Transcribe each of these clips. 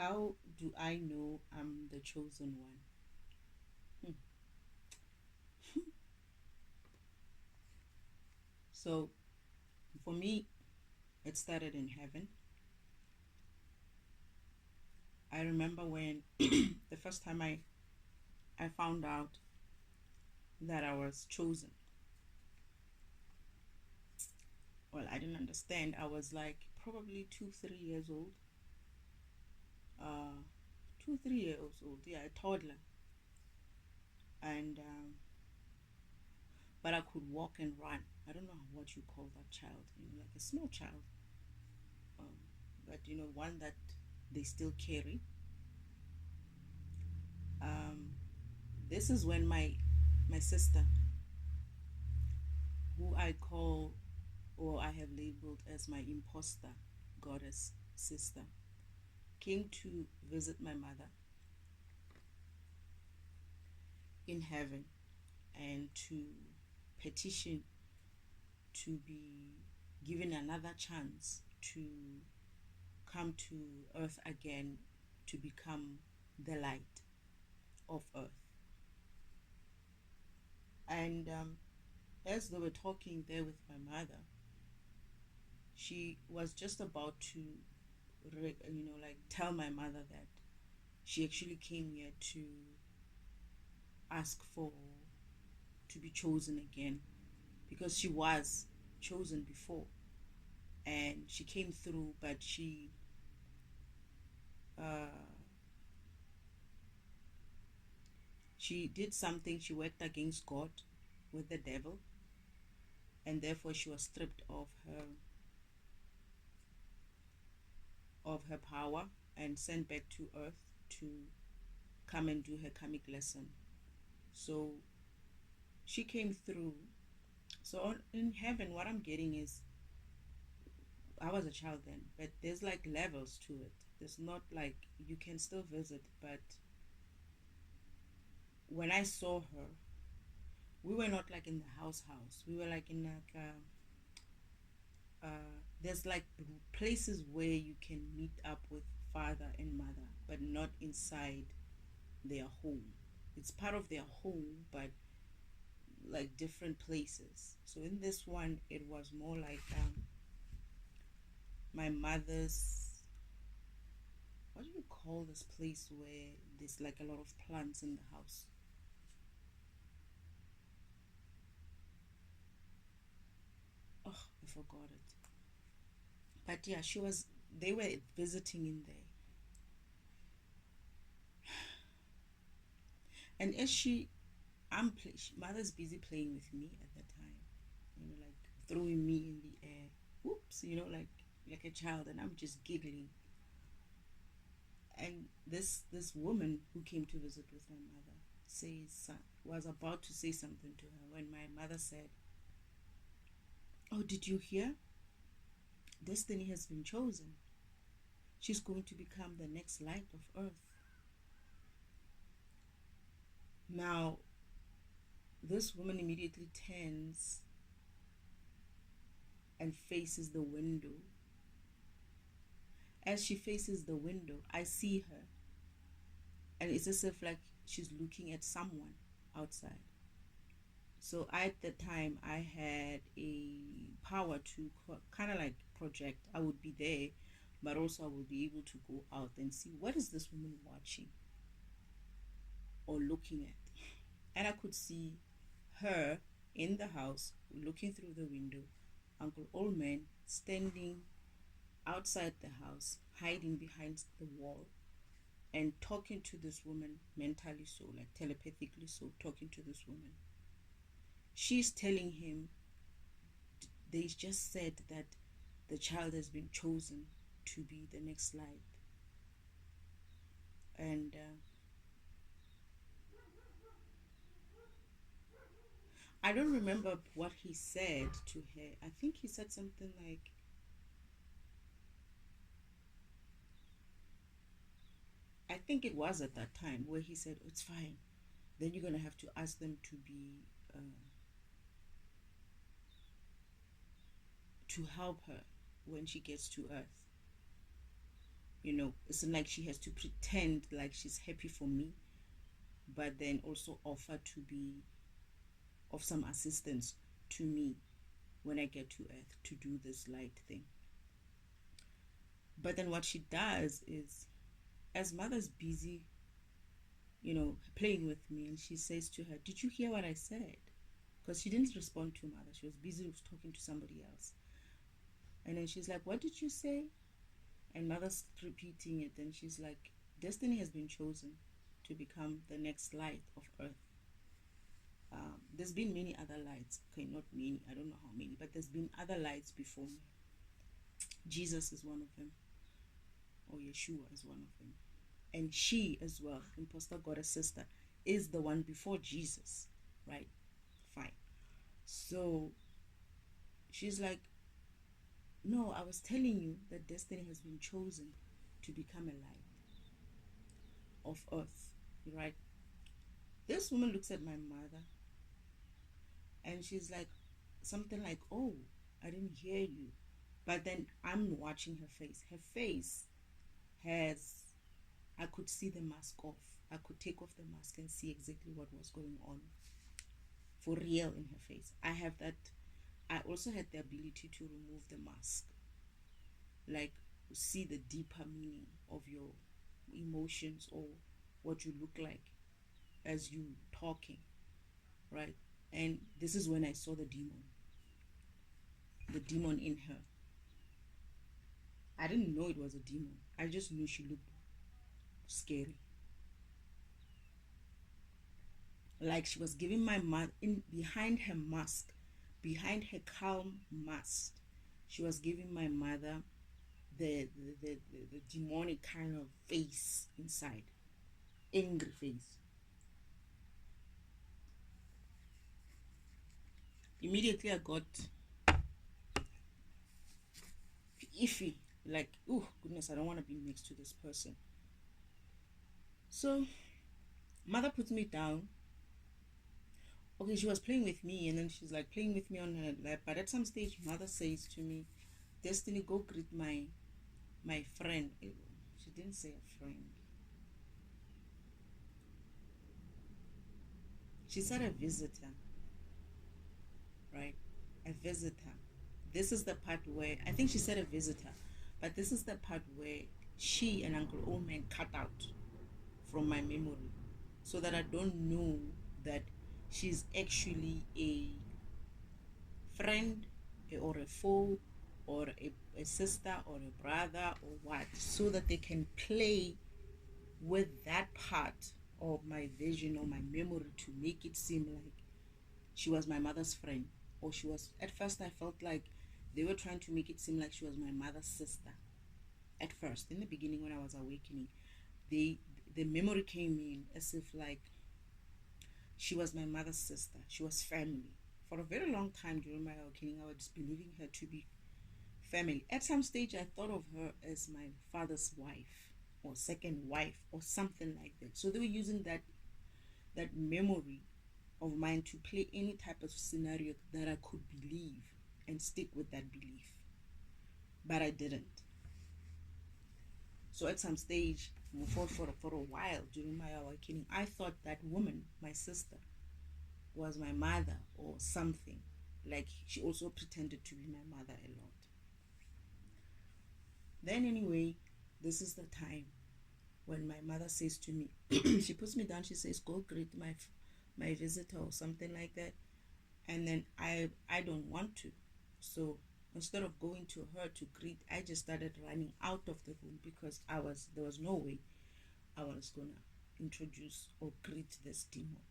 How do I know I'm the chosen one? Hmm. So, for me, it started in heaven. I remember when the first time I found out that I was chosen. Well, I didn't understand. I was like probably 2, 3 years old. Uh, 2, 3 years old. Yeah, a toddler. And but I could walk and run. I don't know what you call that child. Like a small child. Um, but one that they still carry. Um, this is when my sister, who I call or I have labeled as my imposter goddess sister, came to visit my mother in heaven and to petition to be given another chance to come to earth again to become the light of earth. And as they were talking there with my mother, she was just about to, like tell my mother that she actually came here to ask for to be chosen again because she was chosen before and she came through, but uh, she did something. She worked against God with the devil, and therefore she was stripped of her power and sent back to earth to come and do her karmic lesson. So she came through. So in heaven, what I'm getting is I was a child then, but there's like levels to it. There's not like you can still visit, but when I saw her, we were not like in the house. We were like in like there's like places where you can meet up with father and mother, but not inside their home. It's part of their home, but like different places. So in this one, it was more like my mother's, what do you call this place where there's like a lot of plants in the house? Oh, I forgot it. But yeah, they were visiting in there. And as mother's busy playing with me at that time, like throwing me in the air. Whoops, like a child, and I'm just giggling. And this woman who came to visit with my mother was about to say something to her when my mother said, "Oh, did you hear? Destiny has been chosen. She's going to become the next light of earth." Now, this woman immediately turns and faces the window. As she faces the window, I see her, and it's as if like she's looking at someone outside. So at the time, I had a power to kind of like project. I would be there, but also I would be able to go out and see what is this woman watching or looking at. And I could see her in the house looking through the window, Uncle Oldman standing outside the house, hiding behind the wall, and talking to this woman mentally, so like telepathically, so talking to this woman. She's telling him they just said that the child has been chosen to be the next light. And I don't remember what he said to her. I think he said something like, I think it was at that time where he said, "It's fine. Then you're going to have to ask them to help her when she gets to earth." It's not like she has to pretend like she's happy for me, but then also offer to be of some assistance to me when I get to earth to do this light thing. But then what she does is, as mother's busy, playing with me, and she says to her, "Did you hear what I said?" Because she didn't respond to mother. She was busy with talking to somebody else. And then she's like, "What did you say?" And mother's repeating it. And she's like, "Destiny has been chosen to become the next light of earth." There's been many other lights. Okay, not many. I don't know how many. But there's been other lights before me. Jesus is one of them. Or Yeshua is one of them. And she as well, imposter goddess sister, is the one before Jesus. Right? Fine. So she's like, "No, I was telling you that destiny has been chosen to become a light of earth." Right? This woman looks at my mother and she's like, something like, "Oh, I didn't hear you." But then I'm watching her face. Her face has, I could see the mask off. I could take off the mask and see exactly what was going on for real in her face. I also had the ability to remove the mask, like see the deeper meaning of your emotions or what you look like as you talking, right? And this is when I saw the demon in her. I didn't know it was a demon. I just knew she looked scary. Like she was giving my mother in behind her mask, behind her calm mask, she was giving my mother the demonic kind of face inside, angry face. Immediately I got iffy, like, oh goodness, I don't want to be next to this person. So mother puts me down. Okay, she was playing with me, and then she's like playing with me on her lap. But at some stage, mother says to me, "Destiny, go greet my friend." She didn't say a friend. She said a visitor, right? A visitor. This is the part where I think she said a visitor, but this is the part where she and Uncle Oldman cut out from my memory, so that I don't know that she's actually a friend or a foe or a sister or a brother or what, so that they can play with that part of my vision or my memory to make it seem like she was my mother's friend, or she was, at first I felt like they were trying to make it seem like she was my mother's sister. At first, in the beginning, when I was awakening, they the memory came in as if like she was my mother's sister. She was family. For a very long time during my awakening, I was believing her to be family. At some stage, I thought of her as my father's wife or second wife or something like that. So they were using that memory of mine to play any type of scenario that I could believe and stick with that belief. But I didn't. So at some stage, for a while during my awakening, I thought that woman, my sister, was my mother or something. Like she also pretended to be my mother a lot. Then anyway, this is the time when my mother says to me, she puts me down. She says, "Go greet my visitor," or something like that. And then I don't want to. So instead of going to her to greet, I just started running out of the room because there was no way I was gonna introduce or greet this demon.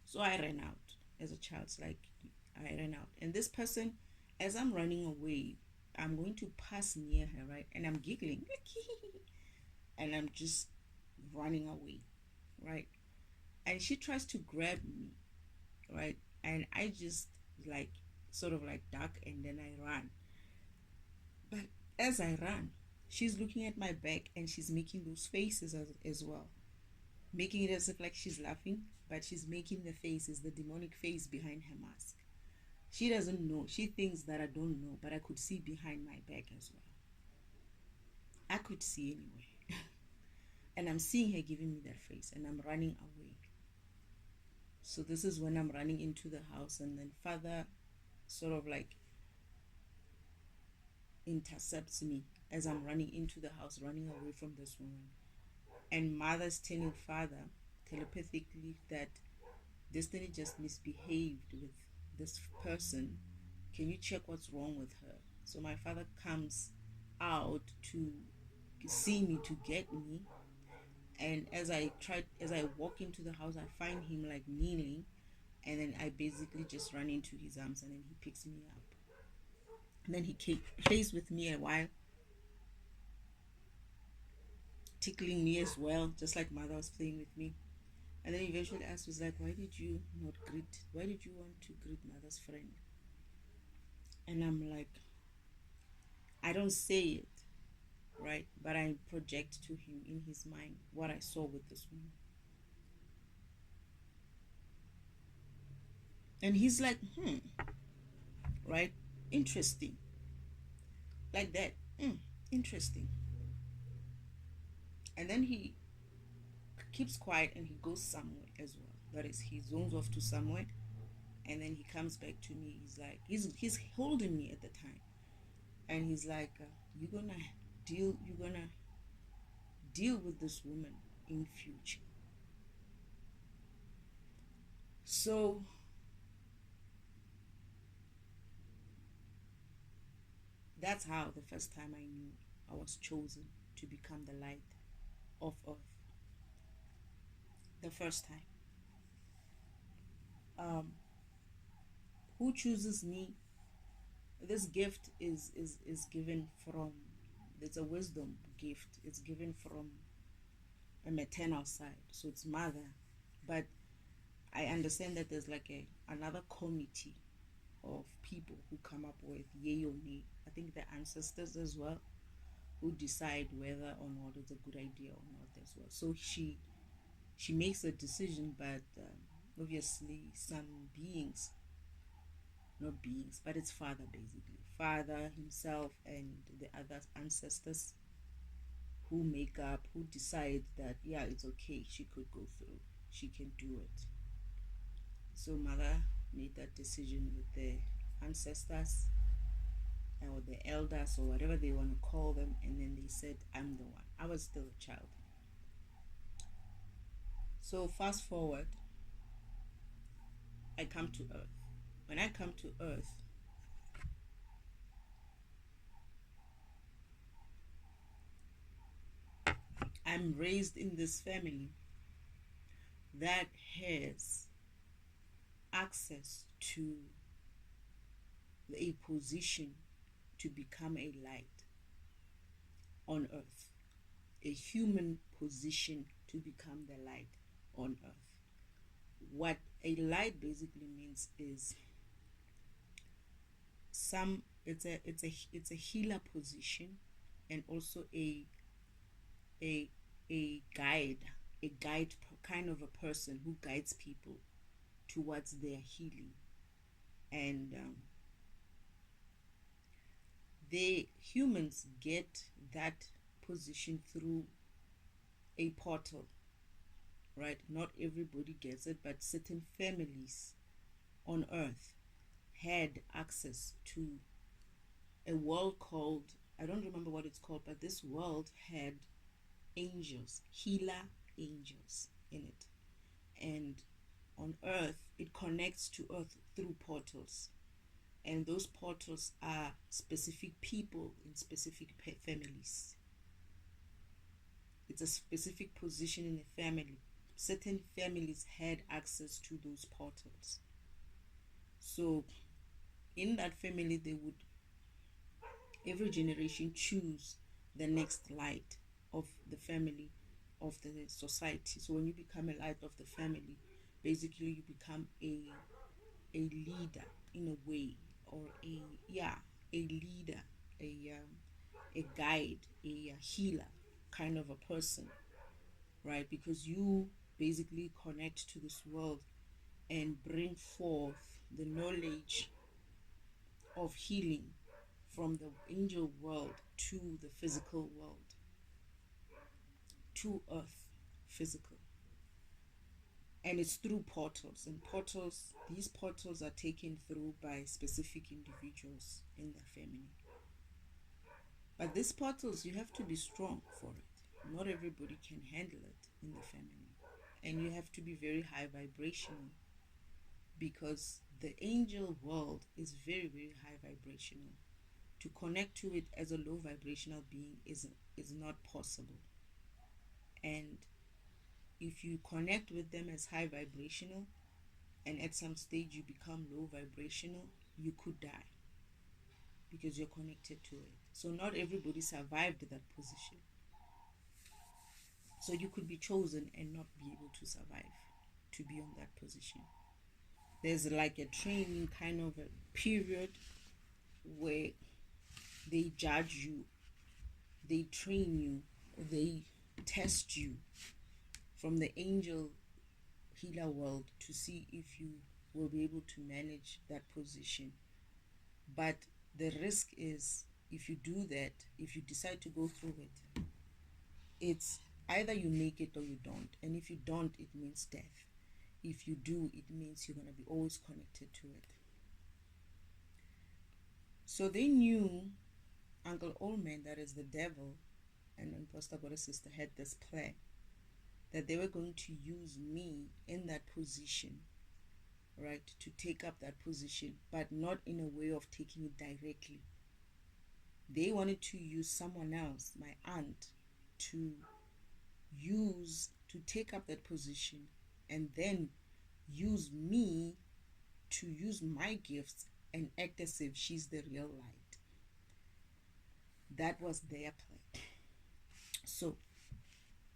So I ran out as a child. Like I ran out, and this person, as I'm running away, I'm going to pass near her, right? And I'm giggling, and I'm just running away, right? And she tries to grab me, right? And I just like sort of like duck, and then I run. But as I run, she's looking at my back and she's making those faces as well, making it as if like she's laughing, but she's making the faces, the demonic face behind her mask. She doesn't know. She thinks that I don't know, but I could see behind my back as well. I could see anyway. And I'm seeing her giving me that face, and I'm running away. So this is when I'm running into the house, and then father sort of like intercepts me as I'm running into the house, running away from this woman. And mother's telling father telepathically that Destiny just misbehaved with this person. Can you check what's wrong with her? So my father comes out to see me, to get me. And as I walk into the house, I find him like kneeling, and then I basically just run into his arms, and then he picks me up. And then he plays with me a while, tickling me as well, just like mother was playing with me. And then eventually asked, was like, why did you not greet? Why did you want to greet mother's friend? And I'm like, I don't say it, right? But I project to him in his mind what I saw with this woman. And he's like, right? Interesting. Like that. Interesting. And then he keeps quiet and he goes somewhere as well. That is, he zones off to somewhere, and then he comes back to me. He's like, he's holding me at the time, and he's like, you're gonna deal with this woman in future. So that's how the first time I knew I was chosen to become the light of earth. The first time. Um, who chooses me? This gift is given from, it's a wisdom gift. It's given from a maternal side, so it's mother. But I understand that there's like another committee of people who come up with yay or nay. I think the ancestors as well, who decide whether or not it's a good idea or not as well. So she makes a decision, but obviously some beings, not beings, but it's father basically, father himself and the other ancestors who make up, who decide that yeah, it's okay, she could go through, she can do it. So mother made that decision with the ancestors or the elders or whatever they want to call them, and then they said I'm the one. I was still a child. So fast forward, I come to earth. When I come to earth, I'm raised in this family that has access to a position to become a light on earth, a human position to become the light on earth. What a light basically means is it's a healer position, and also a a guide, a guide kind of a person who guides people towards their healing. And the humans get that position through a portal, right? Not everybody gets it, but certain families on earth had access to a world called, I don't remember what it's called, but this world had angels, healer angels in it. And on earth, it connects to earth through portals. And those portals are specific people in specific families. It's a specific position in a family. Certain families had access to those portals. So in that family, they would, every generation, choose the next light of the family, of the society. So when you become a light of the family, basically you become a leader in a way, or a leader, a guide, a healer kind of a person, right? Because you basically connect to this world and bring forth the knowledge of healing from the angel world to the physical world. to earth, physical. And it's through portals. And these portals are taken through by specific individuals in the family. But these portals, you have to be strong for it. Not everybody can handle it in the family. And you have to be very high vibrational, because the angel world is very, very high vibrational. To connect to it as a low vibrational being is not possible. And if you connect with them as high vibrational and at some stage you become low vibrational, you could die because you're connected to it. So not everybody survived that position. So you could be chosen and not be able to survive to be on that position. There's like a training kind of a period where they judge you, they train you, they test you from the angel healer world to see if you will be able to manage that position. But the risk is, if you do that, if you decide to go through it, it's either you make it or you don't. And if you don't, it means death. If you do, it means you're going to be always connected to it. So they knew Uncle Allman, that is the devil, and Imposter Goddess Sister had this plan that they were going to use me in that position, right, to take up that position, but not in a way of taking it directly. They wanted to use someone else, my aunt, to take up that position, and then use me to use my gifts and act as if she's the real light. That was their plan. So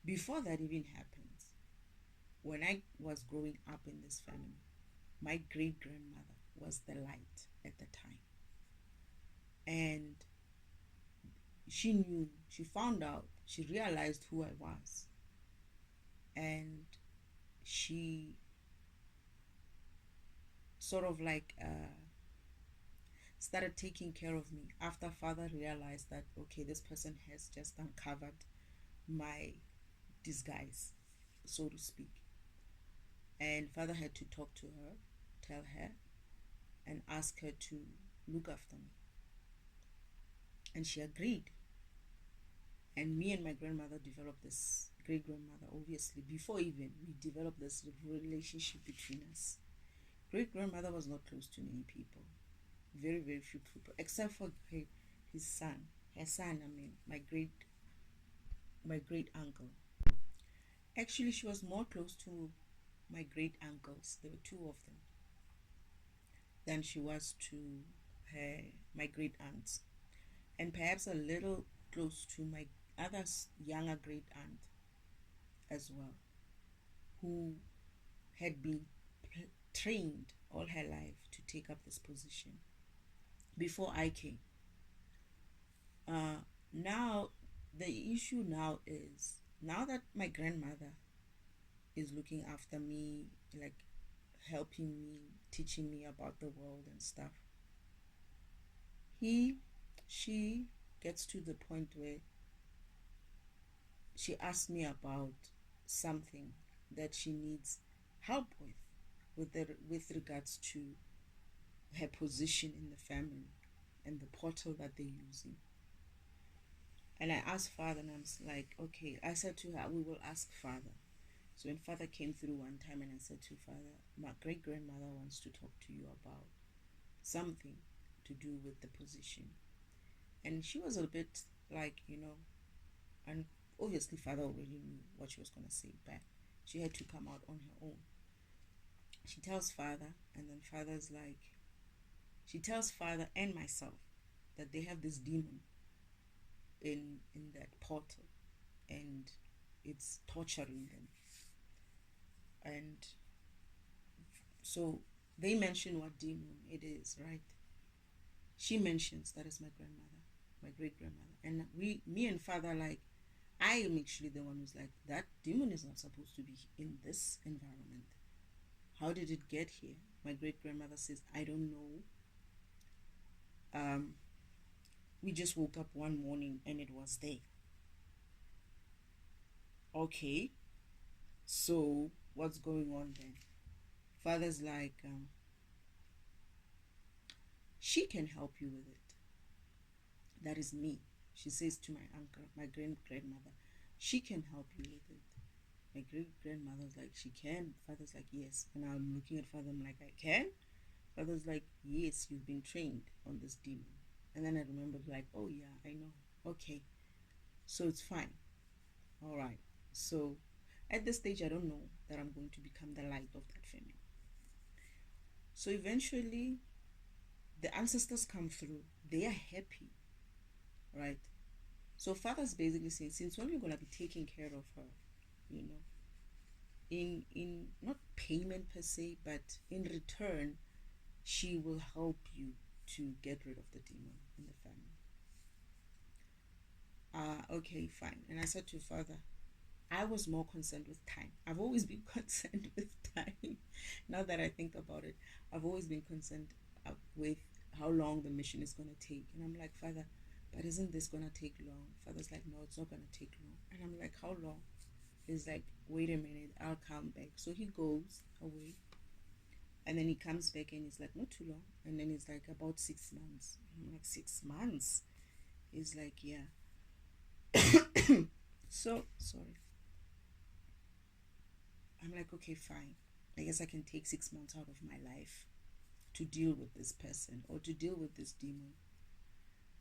before that even happens, when I was growing up in this family, my great-grandmother was the light at the time. And she knew, she found out, she realized who I was. And she sort of like started taking care of me after Father realized that, okay, this person has just uncovered my disguise, so to speak. And Father had to talk to her, tell her, and ask her to look after me. And she agreed. And me and my grandmother developed this, great-grandmother, obviously, before even we developed this relationship between us. Great-grandmother was not close to many people. Very, very few people, except for his son. Her son, my great uncle. Actually, she was more close to my great uncles. There were two of them. Than she was to my great aunts, and perhaps a little close to my other younger great aunt as well, who had been trained all her life to take up this position before I came. Now the issue now is, now that my grandmother is looking after me, like helping me, teaching me about the world and stuff, she gets to the point where she asks me about something that she needs help with regards to her position in the family and the portal that they're using. And I asked Father, and I'm like, okay, I said to her, we will ask Father. So when Father came through one time, and I said to Father, my great-grandmother wants to talk to you about something to do with the position. And she was a bit like, and obviously Father already knew what she was going to say back. She had to come out on her own. She tells Father, and then Father's like, she tells Father and myself that they have this demon in that portal, and it's torturing them. And so they mention what demon it is, right? She mentions that is my grandmother, my great-grandmother. And me and Father, like, I am actually the one who's like, that demon is not supposed to be in this environment. How did it get here? My great-grandmother says, I don't know. We just woke up one morning and it was there. Okay, so what's going on then? Father's like, she can help you with it. That is me. She says to my uncle, my grandmother, she can help you with it. My great grandmother's like, she can. Father's like, yes. And I'm looking at father, I'm like, I can? Father's like, yes, you've been trained on this demon. And then I remembered, like, oh yeah, I know. Okay, so it's fine. All right. So at this stage, I don't know that I'm going to become the light of that family. So eventually, the ancestors come through. They are happy, right? So father's basically saying, since when you're gonna be taking care of her, you know, in not payment per se, but in return, she will help you to get rid of the demon in the family. Okay, fine. And I said to father, I was more concerned with time. I've always been concerned with time. Now that I think about it, I've always been concerned with how long the mission is going to take. And I'm like, Father, but isn't this going to take long? Father's like, no, it's not going to take long. And I'm like, how long? He's like, wait a minute, I'll come back. So he goes away. And then he comes back and he's like, not too long. And then he's like, about 6 months. And I'm like, 6 months? He's like, yeah. So, sorry. I'm like, okay, fine. I guess I can take 6 months out of my life to deal with this person or to deal with this demon.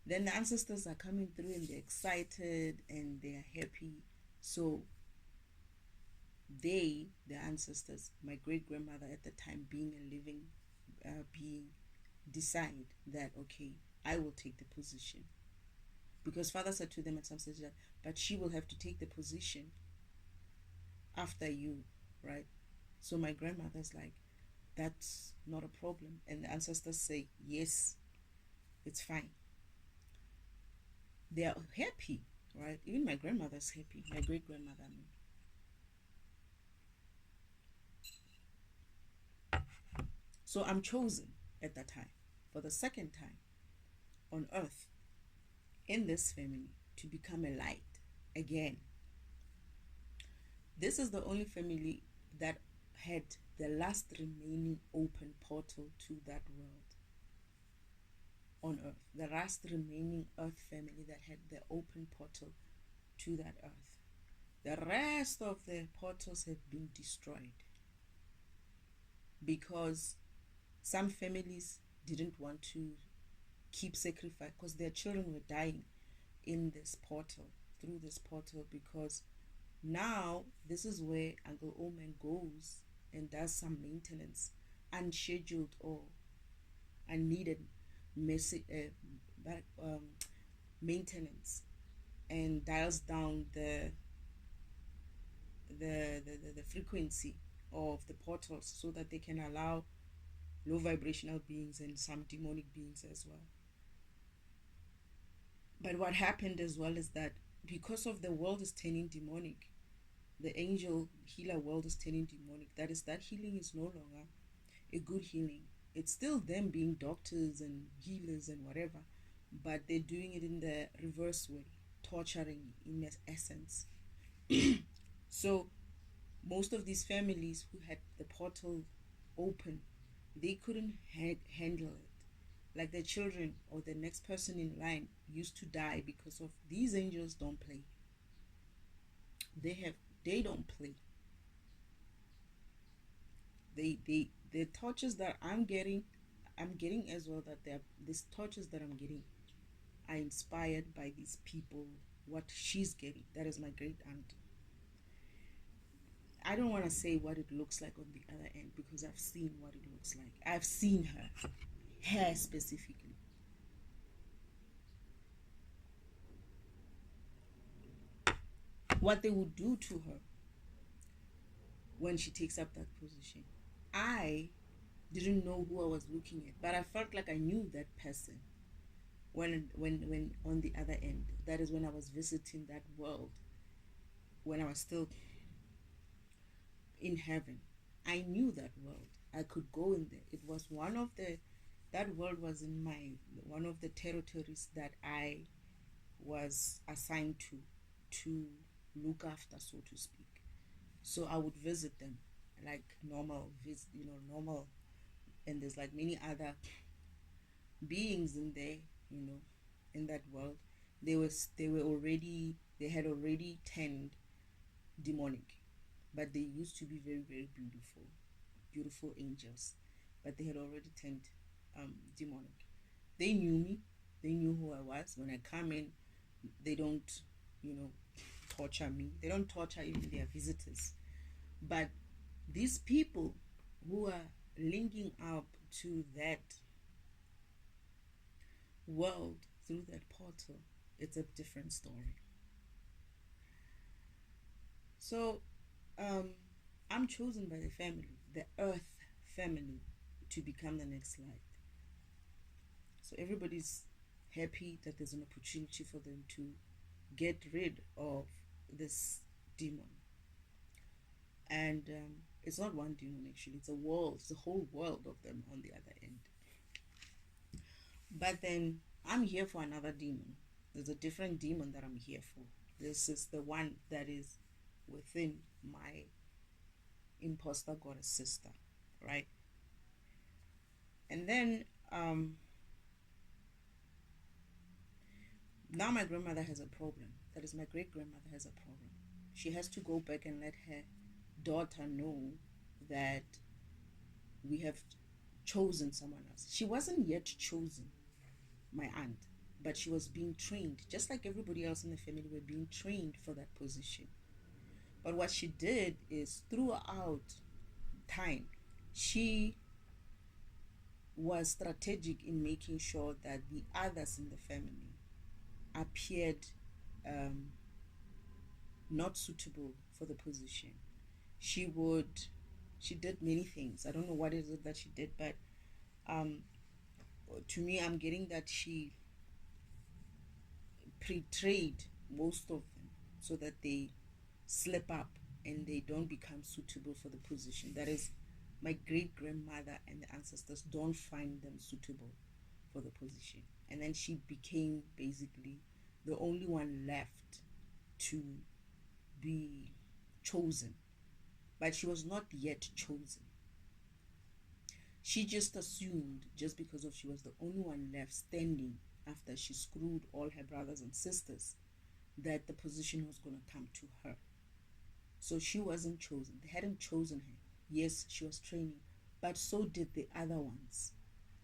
Then the ancestors are coming through and they're excited and they're happy. So the ancestors, my great grandmother at the time being a living being, decide that, okay, I will take the position. Because father said to them at some stage that, but she will have to take the position after you, right? So my grandmother's like, that's not a problem. And the ancestors say, yes, it's fine. They are happy, right? Even my grandmother's happy, my great grandmother. I mean. So I'm chosen at that time for the second time on earth in this family to become a light again. This is the only family that had the last remaining open portal to that world on earth. The last remaining earth family that had the open portal to that earth. The rest of the portals have been destroyed because some families didn't want to keep sacrifice because their children were dying in this portal, through this portal, because now this is where Uncle Oman goes and does some maintenance, unscheduled or unneeded maintenance, and dials down the frequency of the portals so that they can allow low vibrational beings and some demonic beings as well. But what happened as well is that because of the world is turning demonic, the angel healer world is turning demonic. That is, that healing is no longer a good healing. It's still them being doctors and healers and whatever, but they're doing it in the reverse way, torturing in essence. So most of these families who had the portal open, they couldn't handle it. Like the children or the next person in line used to die because of these angels don't play. They don't play. The torches that I'm getting as well, that these torches that I'm getting are inspired by these people, what she's getting. That is my great aunt. I don't want to say what it looks like on the other end because I've seen what it looks like. I've seen her specifically. What they would do to her when she takes up that position. I didn't know who I was looking at, but I felt like I knew that person when on the other end. That is when I was visiting that world, when I was still in heaven. I knew that world. I could go in there. It was one of the that world was in my one of the territories that I was assigned to look after, so to speak. So I would visit them like normal, normal. And there's like many other beings in there, you know, in that world. They had already turned demonic, but they used to be very, very beautiful, beautiful angels, but they had already turned demonic. They knew me, they knew who I was. When I come in, they don't, you know, torture me. They don't torture even their visitors. But these people who are linking up to that world through that portal, it's a different story. So I'm chosen by the family, the earth family, to become the next light. So everybody's happy that there's an opportunity for them to get rid of this demon. And it's not one demon, actually, it's a world, it's a whole world of them on the other end. But then I'm here for another demon. There's a different demon that I'm here for. This is the one that is within my imposter goddess sister, right? And then now my grandmother has a problem. That is, my great grandmother has a problem. She has to go back and let her daughter know that we have chosen someone else. She wasn't yet chosen, my aunt, but she was being trained, just like everybody else in the family were being trained for that position. But what she did is, throughout time, she was strategic in making sure that the others in the family appeared not suitable for the position. She did many things. I don't know what is it that she did, but to me, I'm getting that she pre-trained most of them so that they slip up and they don't become suitable for the position. That is, my great grandmother and the ancestors don't find them suitable for the position. And then she became basically the only one left to be chosen. But she was not yet chosen. She just assumed, just because of she was the only one left standing after she screwed all her brothers and sisters, that the position was going to come to her. So she wasn't chosen. They hadn't chosen her. Yes, she was training, but so did the other ones.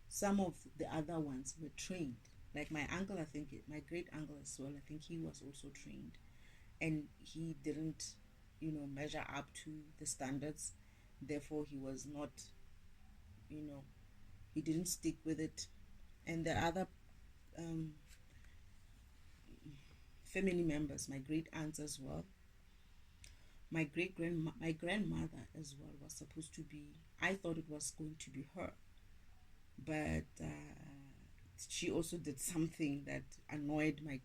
Some of the other ones were trained. Like my uncle, I think, my great uncle as well, I think he was also trained. And he didn't, measure up to the standards. Therefore, he was not, he didn't stick with it. And the other family members, my great aunts as well, my grandmother as well was supposed to be. I thought it was going to be her, but she also did something that annoyed my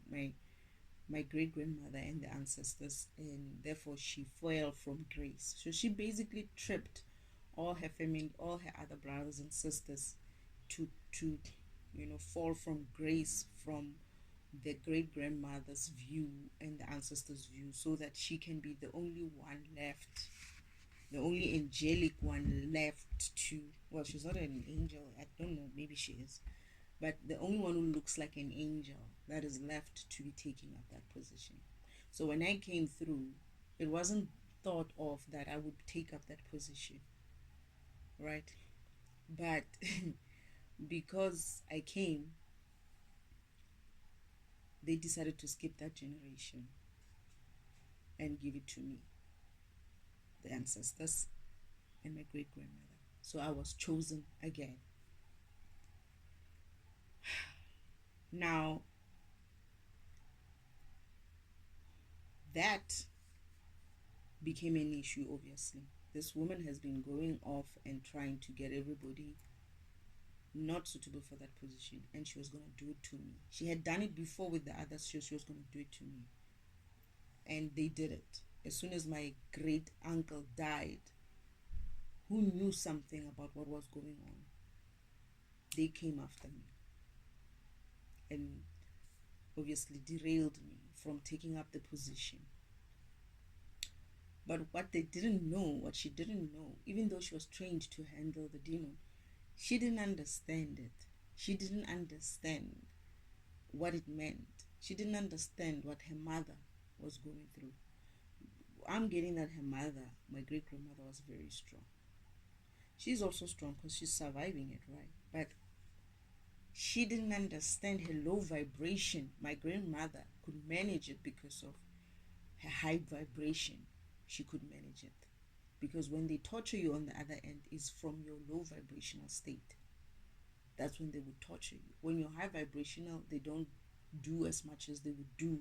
great grandmother and the ancestors, and therefore she fell from grace. So she basically tripped all her family, all her other brothers and sisters, to fall from grace from the great grandmother's view and the ancestors' view, so that she can be the only one left, the only angelic one left to. Well, she's not an angel. I don't know. Maybe she is, but the only one who looks like an angel that is left to be taking up that position. So when I came through, it wasn't thought of that I would take up that position, right? But because I came, they decided to skip that generation and give it to me, the ancestors, and my great grandmother. So I was chosen again. Now, that became an issue, obviously. This woman has been going off and trying to get everybody not suitable for that position, and she was going to do it to me. She had done it before with the others, so she was going to do it to me. And they did it. As soon as my great uncle died, who knew something about what was going on, they came after me and obviously derailed me from taking up the position. But what they didn't know, what she didn't know, even though she was trained to handle the demon, she didn't understand it. She didn't understand what it meant. She didn't understand what her mother was going through. I'm getting that her mother, my great grandmother, was very strong. She's also strong because she's surviving it, right? But she didn't understand her low vibration. My grandmother could manage it because of her high vibration. She could manage it. Because when they torture you on the other end, is from your low vibrational state. That's when they would torture you. When you're high vibrational, they don't do as much as they would do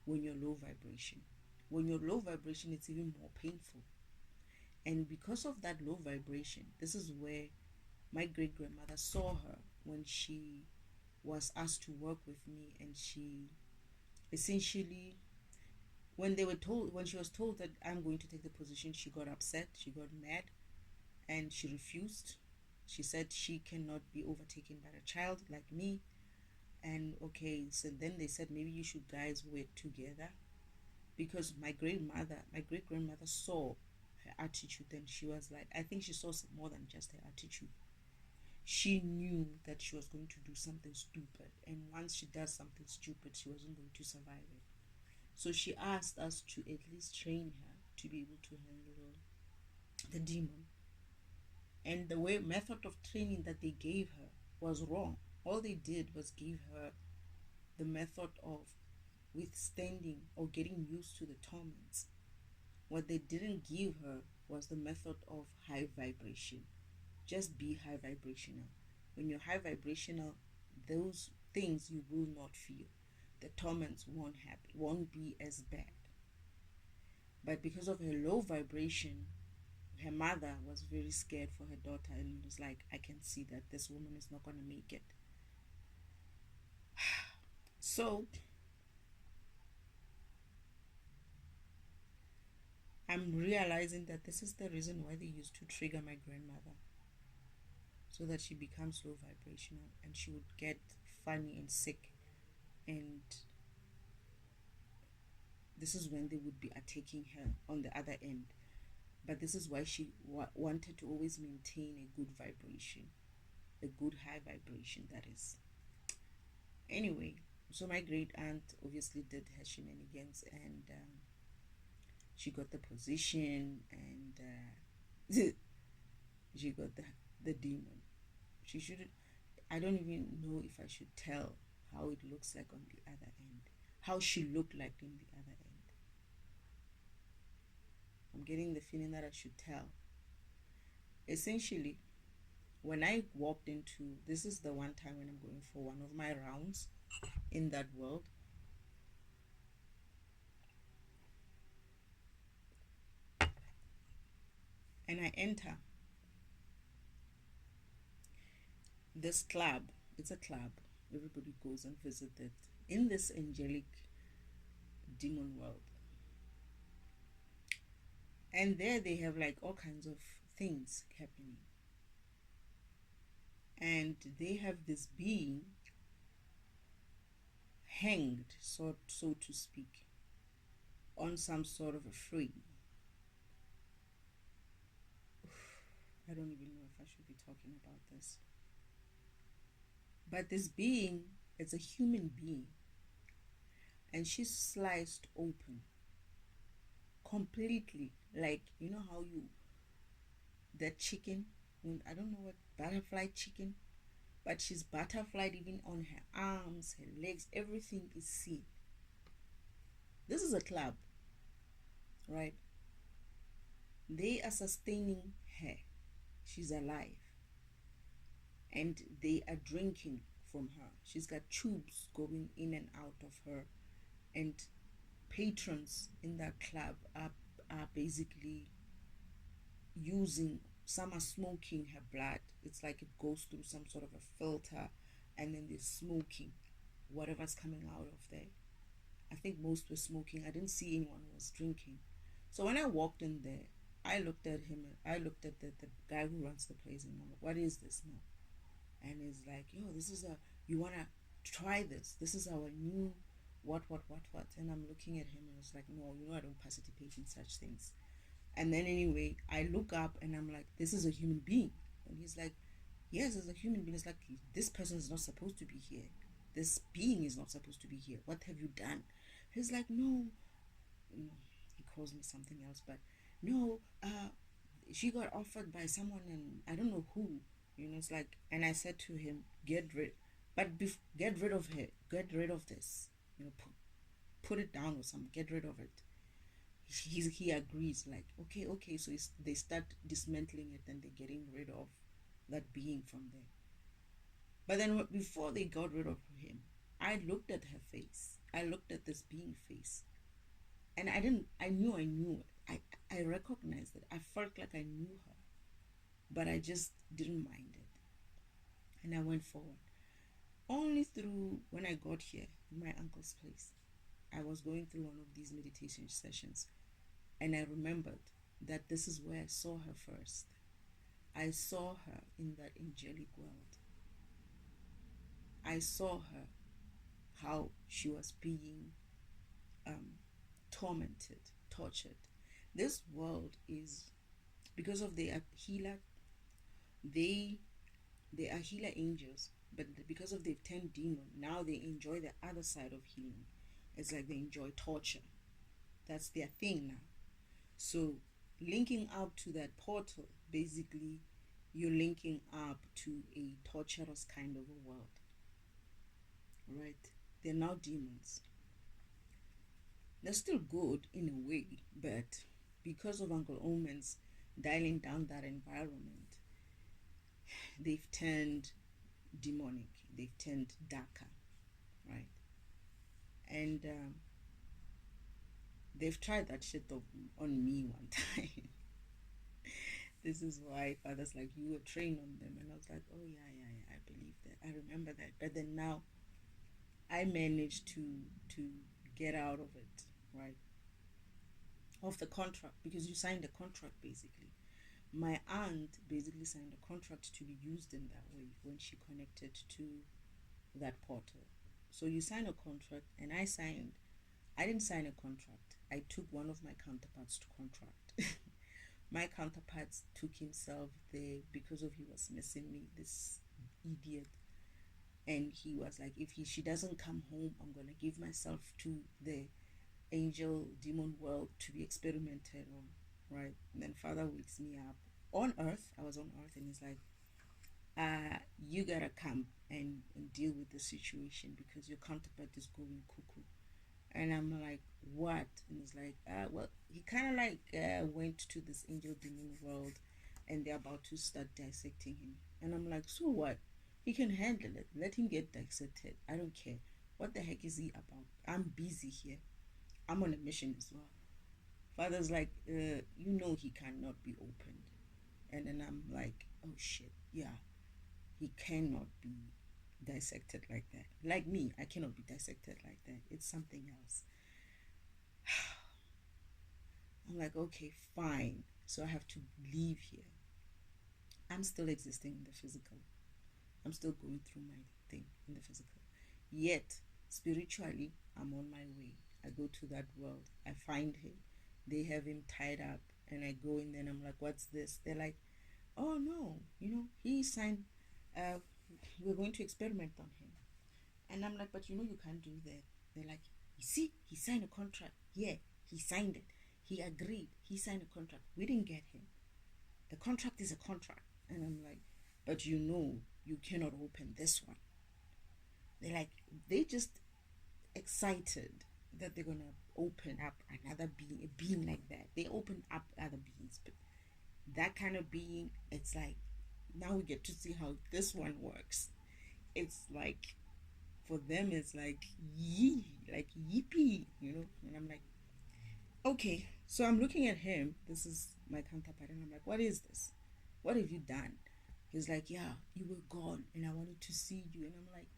when you're low vibration. When you're low vibration, it's even more painful. And because of that low vibration, this is where my great grandmother saw her when she was asked to work with me, and she essentially, when she was told that I'm going to take the position, she got upset, she got mad, and she refused. She said she cannot be overtaken by a child like me. And okay, so then they said maybe you should guys work together, because my great grandmother saw her attitude, and she was like, I think she saw more than just her attitude. She knew that she was going to do something stupid, and once she does something stupid, she wasn't going to survive it. So she asked us to at least train her to be able to handle the demon. And the method of training that they gave her was wrong. All they did was give her the method of withstanding or getting used to the torments. What they didn't give her was the method of high vibration. Just be high vibrational. When you're high vibrational, those things you will not feel. The torments won't happen, won't be as bad. But because of her low vibration, her mother was very scared for her daughter, and was like, I can see that this woman is not going to make it. So I'm realizing that this is the reason why they used to trigger my grandmother, so that she becomes low vibrational and she would get funny and sick, and this is when they would be attacking her on the other end. But this is why she wanted to always maintain a good vibration, a good high vibration, that is. Anyway, so my great aunt obviously did her shenanigans, and she got the position, and she got the demon. She shouldn't. I don't even know if I should tell how it looks like on the other end, how she looked like in the other end. I'm getting the feeling that I should tell. Essentially, when I walked into, this is the one time when I'm going for one of my rounds in that world. And I enter this club. It's a club. Everybody goes and visits it in this angelic demon world. And there they have like all kinds of things happening. And they have this being hanged, so to speak, on some sort of a frame. I don't even know if I should be talking about this. But this being is a human being, and she's sliced open completely. Like, you know how that chicken, I don't know what, butterfly chicken, but she's butterflied even on her arms, her legs, everything is seen. This is a club, right? They are sustaining her. She's alive. And they are drinking from her. She's got tubes going in and out of her. And patrons in that club are basically using, some are smoking her blood. It's like it goes through some sort of a filter, and then they're smoking whatever's coming out of there. I think most were smoking. I didn't see anyone who was drinking. So when I walked in there, I looked at him. I looked at the guy who runs the place, and I'm like, what is this now? And he's like, yo, this is you want to try this? This is our new what. And I'm looking at him, and I was like, no, I don't participate in such things. And then anyway, I look up and I'm like, this is a human being. And he's like, yes, as a human being. It's like, this person is not supposed to be here. This being is not supposed to be here. What have you done? He's like, no. He calls me something else, but no, she got offered by someone and I don't know who. It's like, and I said to him, get rid of her, get rid of this. Put it down or something, get rid of it. He agrees, like, okay, so they start dismantling it and they're getting rid of that being from there. But then before they got rid of him, I looked at her face. I looked at this being face. And I knew it. I recognized it. I felt like I knew her. But I just didn't mind it. And I went forward. Only through when I got here, my uncle's place, I was going through one of these meditation sessions. And I remembered that this is where I saw her first. I saw her in that angelic world. I saw her, how she was being tormented, tortured. This world is, because of the healer, they are healer angels, but because of they've turned demon, now they enjoy the other side of healing. It's like they enjoy torture. That's their thing now. So linking up to that portal, basically you're linking up to a torturous kind of a world, right? They're now demons. They're still good in a way, but because of Uncle Omen's dialing down that environment, they've turned demonic, they've turned darker, right? And they've tried that shit on me one time. This is why Father's like, you were trained on them. And I was like, oh yeah, I believe that, I remember that. But then now I managed to get out of it, right? Of the contract, because you signed a contract basically. My aunt basically signed a contract to be used in that way when she connected to that portal. So you sign a contract, and I didn't sign a contract. I took one of my counterparts to contract. My counterparts took himself there because of he was missing me, this idiot. And he was like, if she doesn't come home, I'm gonna give myself to the angel demon world to be experimented on, right? And then Father wakes me up on earth. I was on earth, and he's like, you gotta come and deal with the situation because your counterpart is going cuckoo. And I'm like, what? And he's like, well, he kind of like went to this angel demon world, and they're about to start dissecting him. And I'm like, so what? He can handle it. Let him get dissected. I don't care. What the heck is he about? I'm busy here. I'm on a mission as well. Father's like, he cannot be opened. And then I'm like, oh shit, yeah, he cannot be dissected like that. Like me, I cannot be dissected like that. It's something else. I'm like, okay, fine. So I have to leave here. I'm still existing in the physical. I'm still going through my thing in the physical. Yet, spiritually, I'm on my way. I go to that world. I find him. They have him tied up. And I go in there and I'm like, what's this? They're like, oh no, he signed, we're going to experiment on him. And I'm like, but you can't do that. They're like, you see, he signed a contract. Yeah, he signed it. He agreed. He signed a contract. We didn't get him. The contract is a contract. And I'm like, but you cannot open this one. They're like, they just excited that they're gonna open up another being, a being like that. They open up other beings, but that kind of being, it's like, now we get to see how this one works. It's like, for them, it's like like yippee, And I'm like, okay. So I'm looking at him. This is my counterpart, and I'm like, what is this? What have you done? He's like, yeah, you were gone, and I wanted to see you. And I'm like,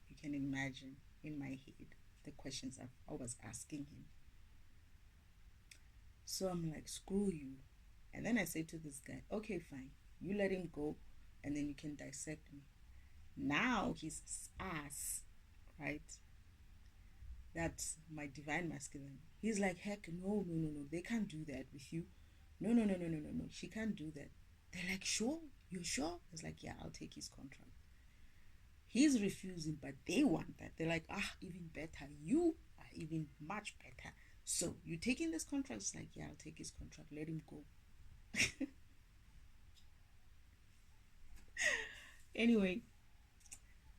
you can imagine in my head the questions I was asking him. So I'm like, screw you. And then I say to this guy, okay, fine. You let him go, and then you can dissect me. Now his ass, right? That's my divine masculine. He's like, heck, no, no, no, no. They can't do that with you. No, no, no, no, no, no, no. She can't do that. They're like, sure? You're sure? It's like, yeah, I'll take his contract. He's refusing, but they want that. They're like, even better. You are even much better. So you taking this contract? It's like, yeah, I'll take his contract. Let him go. Anyway,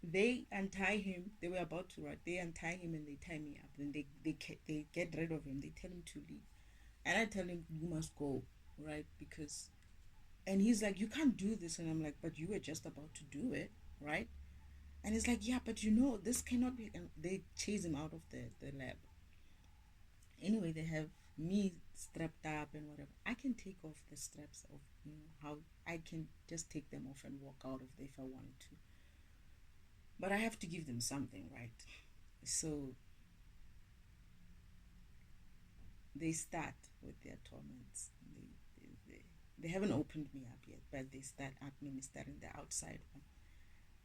they untie him. They were about to run. They untie him and they tie me up. Then they get rid of him. They tell him to leave, and I tell him you must go, right? Because and he's like, you can't do this, and I'm like, but you were just about to do it, right? And he's like, yeah, but this cannot be. And they chase him out of the lab. Anyway, they have me strapped up and whatever. I can take off the straps of how I can just take them off and walk out of there if I wanted to. But I have to give them something, right? So they start with their torments. They haven't opened me up yet, but they start administering the outside one.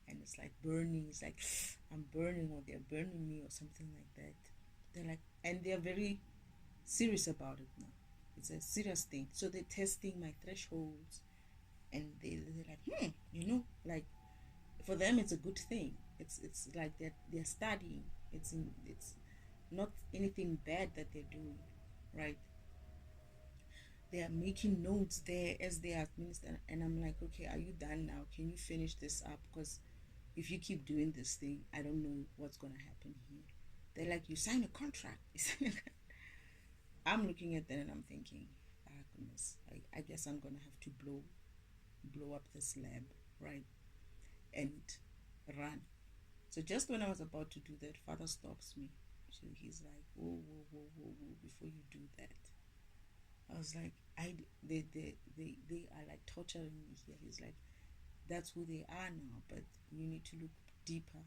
And it's like burning. It's like, I'm burning, or they're burning me, or something like that. They're like, and they're very serious about it now. It's a serious thing. So they're testing my thresholds, and they're like, like for them it's a good thing. It's like they're studying. It's not anything bad that they're doing, right? They are making notes there as they are administering, and I'm like, okay, are you done now? Can you finish this up? Because if you keep doing this thing, I don't know what's gonna happen here. They're like, you sign a contract. I'm looking at that and I'm thinking, ah, goodness, I guess I'm gonna have to blow up this lab, right, and run. So just when I was about to do that, father stops me. So he's like, whoa, whoa, whoa, whoa, whoa, before you do that. I was like, they are like torturing me here. He's like, that's who they are now, but you need to look deeper.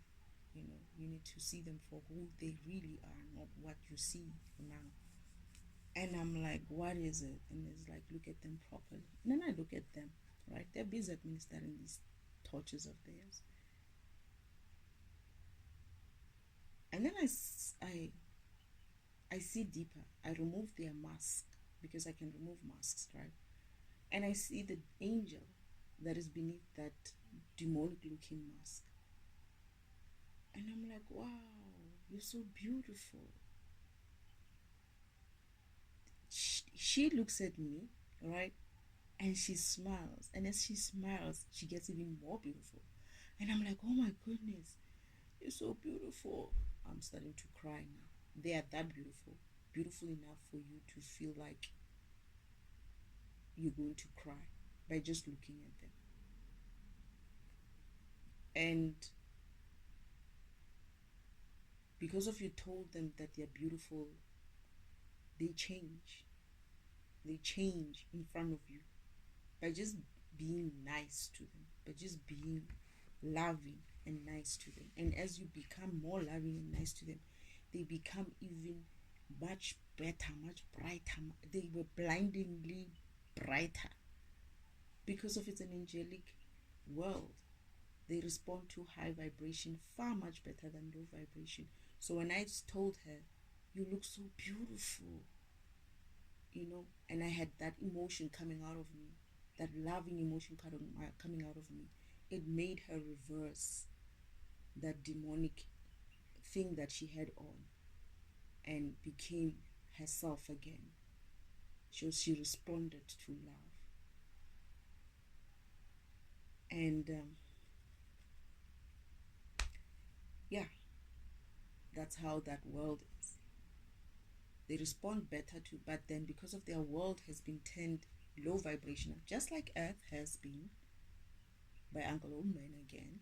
You need to see them for who they really are, not what you see now. And I'm like, what is it? And it's like, look at them properly. And then I look at them, right? They're busy administering these tortures of theirs. And then I see deeper. I remove their mask because I can remove masks, right? And I see the angel that is beneath that demonic looking mask. And I'm like, wow, you're so beautiful. She looks at me, right? And she smiles. And as she smiles, she gets even more beautiful. And I'm like, oh my goodness, you're so beautiful. I'm starting to cry now. They are that beautiful. Beautiful enough for you to feel like you're going to cry by just looking at them. And because of you told them that they're beautiful, they change. They change in front of you by just being nice to them, by just being loving and nice to them. And as you become more loving and nice to them, they become even much better, much brighter. They were blindingly brighter because of it's an angelic world. They respond to high vibration far much better than low vibration. So when I told her, you look so beautiful, and I had that emotion coming out of me, that loving emotion coming out of me, it made her reverse that demonic thing that she had on and became herself again. So she responded to love. And yeah, that's how that world is. They respond better to, but then because of their world has been turned low vibrational, just like Earth has been by Uncle Omen again.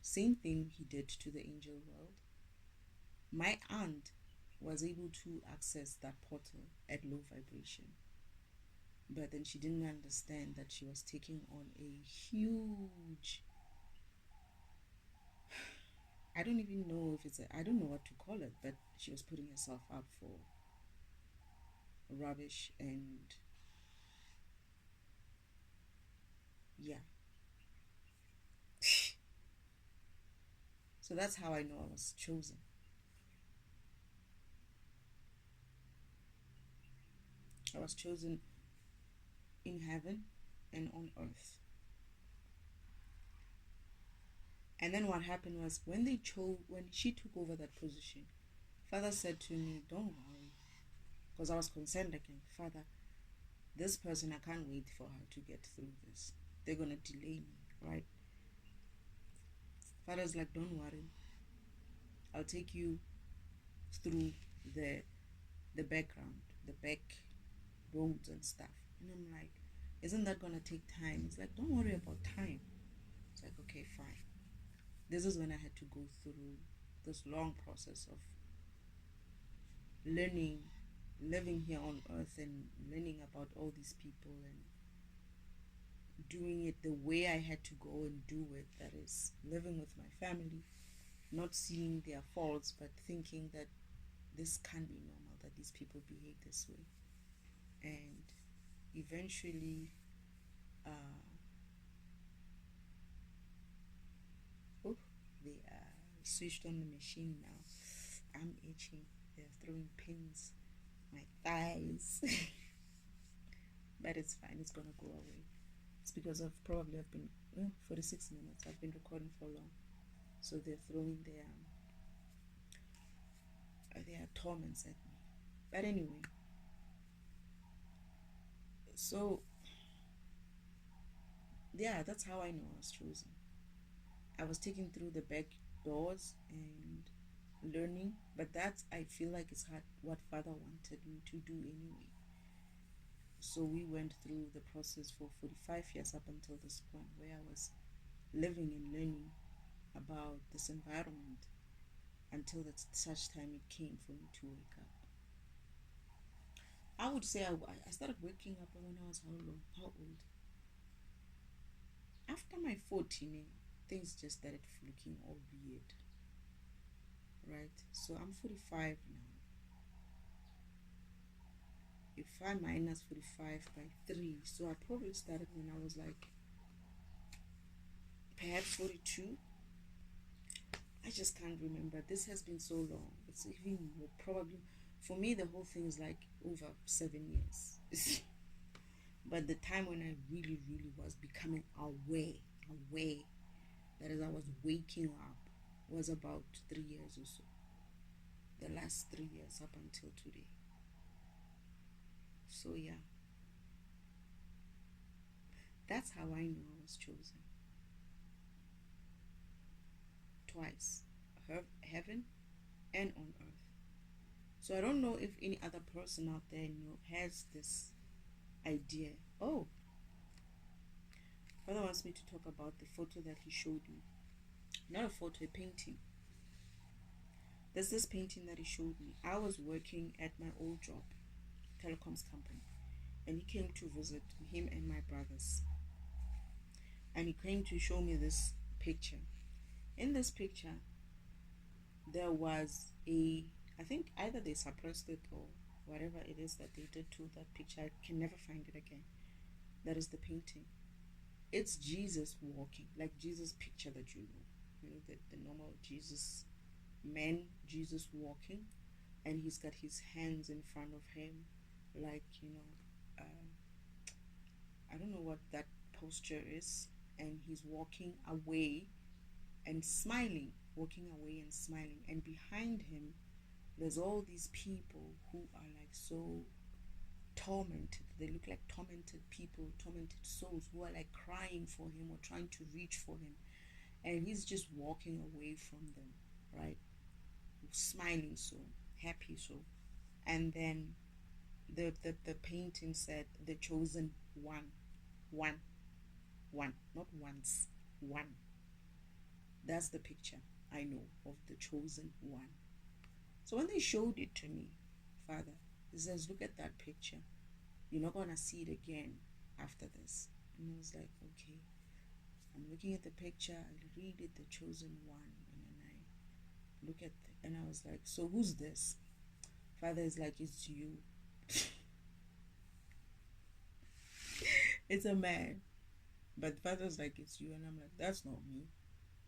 Same thing he did to the angel world. My aunt was able to access that portal at low vibration, but then she didn't understand that she was taking on a huge, I don't even know if I don't know what to call it, but she was putting herself up for rubbish. And yeah, so that's how I know I was chosen. I was chosen in heaven and on earth. And then what happened was when she took over that position, Father said to me, "Don't worry," because I was concerned again. Father, this person, I can't wait for her to get through this. They're gonna delay me, right? Father's like, "Don't worry. I'll take you through the the background, the back roads and stuff." And I'm like, "Isn't that gonna take time?" It's like, "Don't worry about time." It's like, okay, fine. This is when I had to go through this long process of learning, living here on earth and learning about all these people and doing it the way I had to go and do it. That is, living with my family, not seeing their faults, but thinking that this can't be normal, that these people behave this way. And eventually, uh, oh, they are switched on the machine now. I'm itching. They're throwing pins, my thighs. But it's fine, it's gonna go away. It's because I've been 46 minutes. I've been recording for long, so they're throwing their torments at me. But anyway, so yeah, that's how I know I was chosen. I was taken through the back doors and learning, but that I feel like it's what Father wanted me to do anyway. So we went through the process for 45 years up until this point where I was living and learning about this environment until that such time it came for me to wake up. I would say I started waking up when I was how long? How old? After my 14, things just started looking all weird, right? So I'm 45 now. If I minus 45 by 3, so I probably started when I was like perhaps 42. I just can't remember. This has been so long. It's even more, probably for me the whole thing is like over 7 years. But the time when I really, really was becoming aware, that is, I was waking up, was about 3 years or so. The last 3 years up until today. So yeah, that's how I know I was chosen. Twice, heaven and on earth. So I don't know if any other person out there has this idea. Oh, Father wants me to talk about the photo that he showed me. Not a photo, a painting. There's this painting that he showed me. I was working at my old job, telecoms company, and he came to visit, him and my brothers. And he came to show me this picture. In this picture, there was I think either they suppressed it or whatever it is that they did to that picture. I can never find it again. That is the painting. It's Jesus walking, like Jesus picture that the normal Jesus man, Jesus walking, and he's got his hands in front of him, like I don't know what that posture is, and he's walking away and smiling, walking away and smiling, and behind him there's all these people who are like so tormented. They look like tormented people, tormented souls who are like crying for him or trying to reach for him, and he's just walking away from them, right? Smiling so, happy so. And then the painting said the chosen one, one, one, not once, one. That's the picture I know of the chosen one. So when they showed it to me, Father, he says, look at that picture. You're not gonna see it again after this. And I was like, okay. I'm looking at the picture, I read it, the chosen one, and then I look at and I was like, so who's this? Father is like, it's you. It's a man. But Father's like, it's you, and I'm like, that's not me.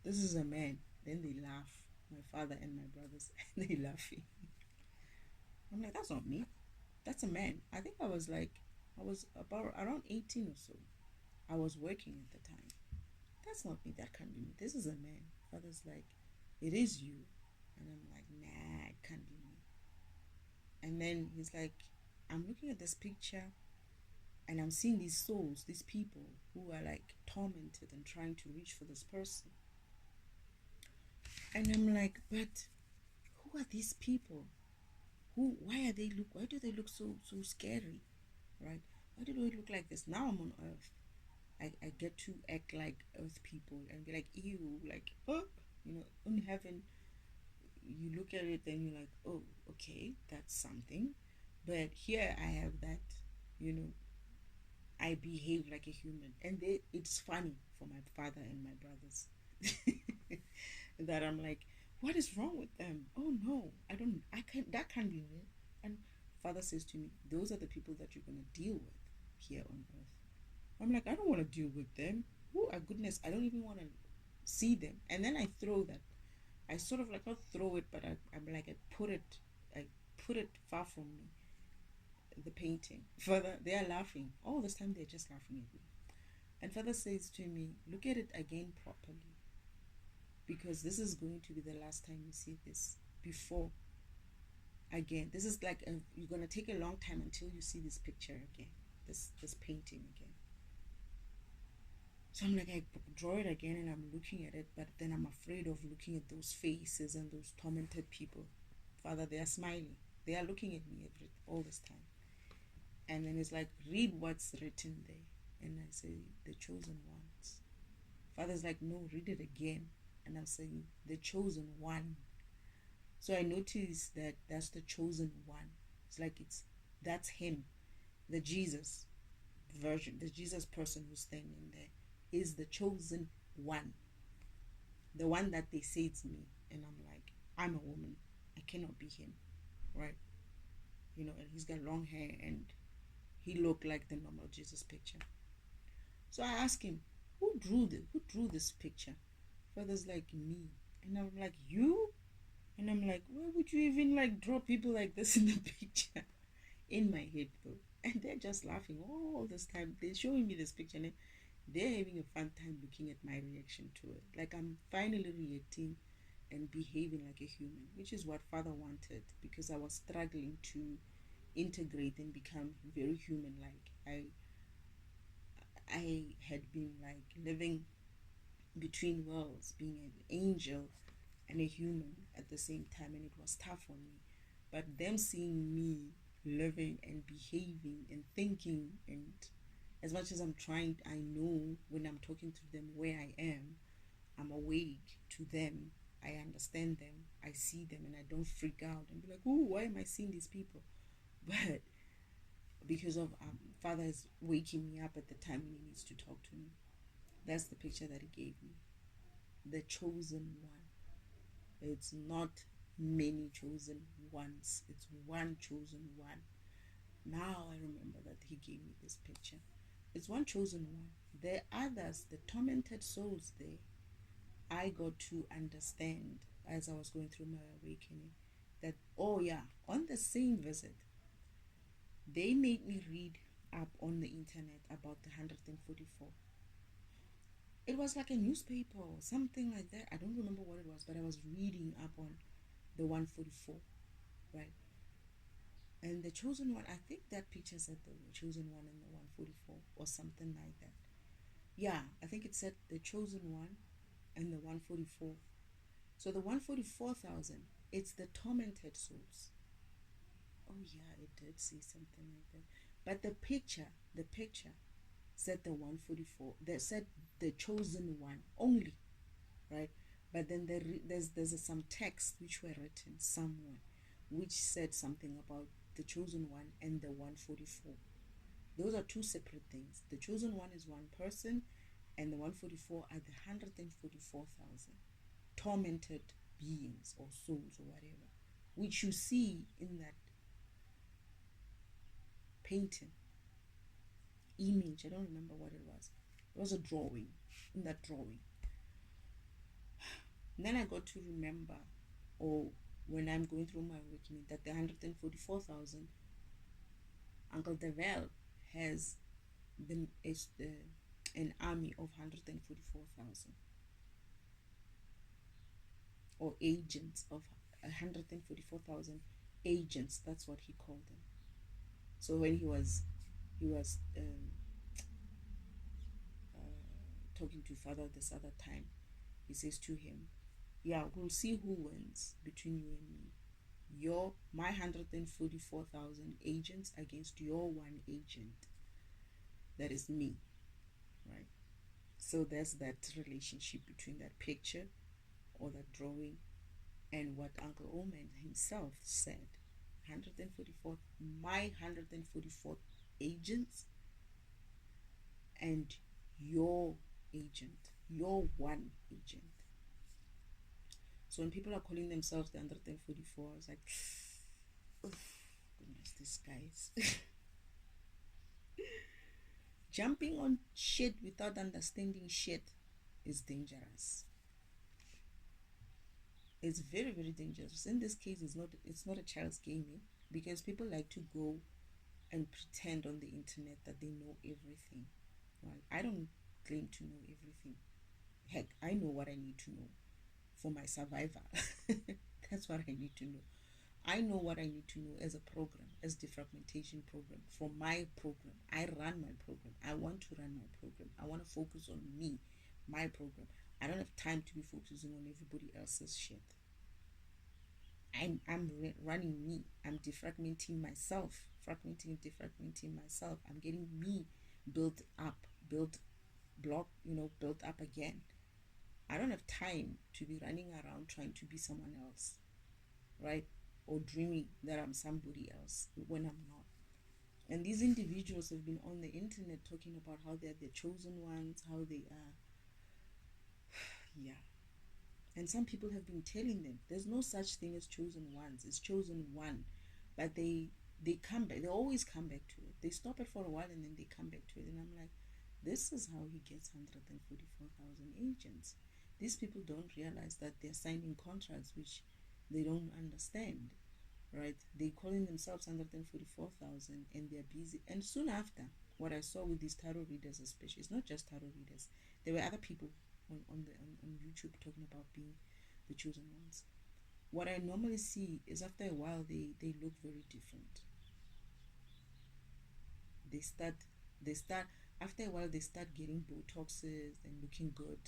This is a man. Then they laugh. My father and my brothers, and they laughing. I'm like, that's not me. That's a man. I think I was about around 18 or so. I was working at the time. That's not me. That can't be me. This is a man. Father's like, it is you. And I'm like, nah, it can't be me. And then he's like, I'm looking at this picture and I'm seeing these souls, these people who are like tormented and trying to reach for this person. And I'm like, but who are these people? Why do they look so scary? Right? Why do they look like this? Now I'm on earth. I get to act like earth people and be like, ew, like, oh, on heaven, you look at it and you're like, oh, okay, that's something. But here I have that, you know, I behave like a human. And it's funny for my father and my brothers that I'm like, what is wrong with them? Oh no, that can't be me. And father says to me, those are the people that you're going to deal with here on earth. I'm like, I don't want to deal with them. Oh, goodness, I don't even want to see them. And then I throw that. I sort of like not throw it, but I'm like I put it far from me. The painting. Father, they are laughing all this time. They're just laughing at me. And father says to me, look at it again properly, because this is going to be the last time you see this. Before again, this is like you're gonna take a long time until you see this picture again, this painting again. So I'm like, I draw it again and I'm looking at it, but then I'm afraid of looking at those faces and those tormented people. Father, they are smiling. They are looking at me all this time. And then it's like, read what's written there. And I say, the chosen ones. Father's like, no, read it again. And I'm saying, the chosen one. So I notice that that's the chosen one. It's like that's him, the Jesus version, the Jesus person who's standing there is the chosen one, the one that they say it's me. And I'm like, I'm a woman, I cannot be him, right? And he's got long hair and he looked like the normal Jesus picture. So I asked him, who drew this picture? Father's like, me. And I'm like, you? And I'm like, why would you even like draw people like this in the picture? In my head though. And they're just laughing all this time. They're showing me this picture and they're having a fun time looking at my reaction to it. Like I'm finally reacting and behaving like a human, which is what father wanted, because I was struggling to integrate and become very human like. I had been like living between worlds, being an angel and a human at the same time, and it was tough on me. But them seeing me living and behaving and thinking, and as much as I'm trying, I know when I'm talking to them where I am, I'm awake to them. I understand them, I see them, and I don't freak out and be like, oh, why am I seeing these people? But because of father is waking me up at the time when he needs to talk to me. That's the picture that he gave me. The chosen one. It's not many chosen ones, it's one chosen one. Now I remember that he gave me this picture. It's one chosen one. The others, the tormented souls there, I got to understand as I was going through my awakening that, oh yeah, on the same visit, they made me read up on the internet about the 144. It was like a newspaper or something like that. I don't remember what it was, but I was reading up on the 144, right? And the chosen one, I think that picture said the chosen one and the 144 or something like that. Yeah, I think it said the chosen one and the 144. So the 144,000, it's the tormented souls. Oh yeah, it did say something like that. But the picture said the 144. That said the chosen one only, right? But then there's some text which were written somewhere, which said something about the chosen one and the 144. Those are two separate things. The chosen one is one person, and the 144 are the 144,000 tormented beings or souls or whatever, which you see in that painting image. I don't remember what it was. It was a drawing. In that drawing, and then I got to remember, or when I'm going through my awakening, that the 144,000 Uncle Devel has an army of 144,000, or agents of 144,000 agents. That's what he called them. So when he was talking to Father this other time, he says to him, "Yeah, we'll see who wins between you and me. My 144,000 agents against your one agent, that is me." Right? So there's that relationship between that picture or that drawing and what Uncle Oman himself said. 144, my 144 agents and your agent, your one agent. So when people are calling themselves the 144, I was like, goodness, these guys. Jumping on shit without understanding shit is dangerous. It's very, very dangerous. In this case, it's not a child's game, because people like to go and pretend on the internet that they know everything. Right? I don't claim to know everything. Heck, I know what I need to know for my survival. That's what I need to know. I know what I need to know as a program, as defragmentation program, for my program. I run my program. I want to run my program. I want to focus on me, my program. I don't have time to be focusing on everybody else's shit. I'm running me. I'm defragmenting myself, fragmenting and defragmenting myself. I'm getting me built up, built up again. I don't have time to be running around trying to be someone else, right? Or dreaming that I'm somebody else when I'm not. And these individuals have been on the internet talking about how they're the chosen ones, how they are. Yeah. And some people have been telling them there's no such thing as chosen ones. It's chosen one. But they come back. They always come back to it. They stop it for a while and then they come back to it. And I'm like, this is how he gets 144,000 agents. These people don't realize that they're signing contracts which they don't understand, right? They're calling themselves 144,000 and they're busy. And soon after, what I saw with these tarot readers, especially, it's not just tarot readers. There were other people on YouTube talking about being the chosen ones. What I normally see is after a while they look very different. They start after a while they start getting botoxes and looking good.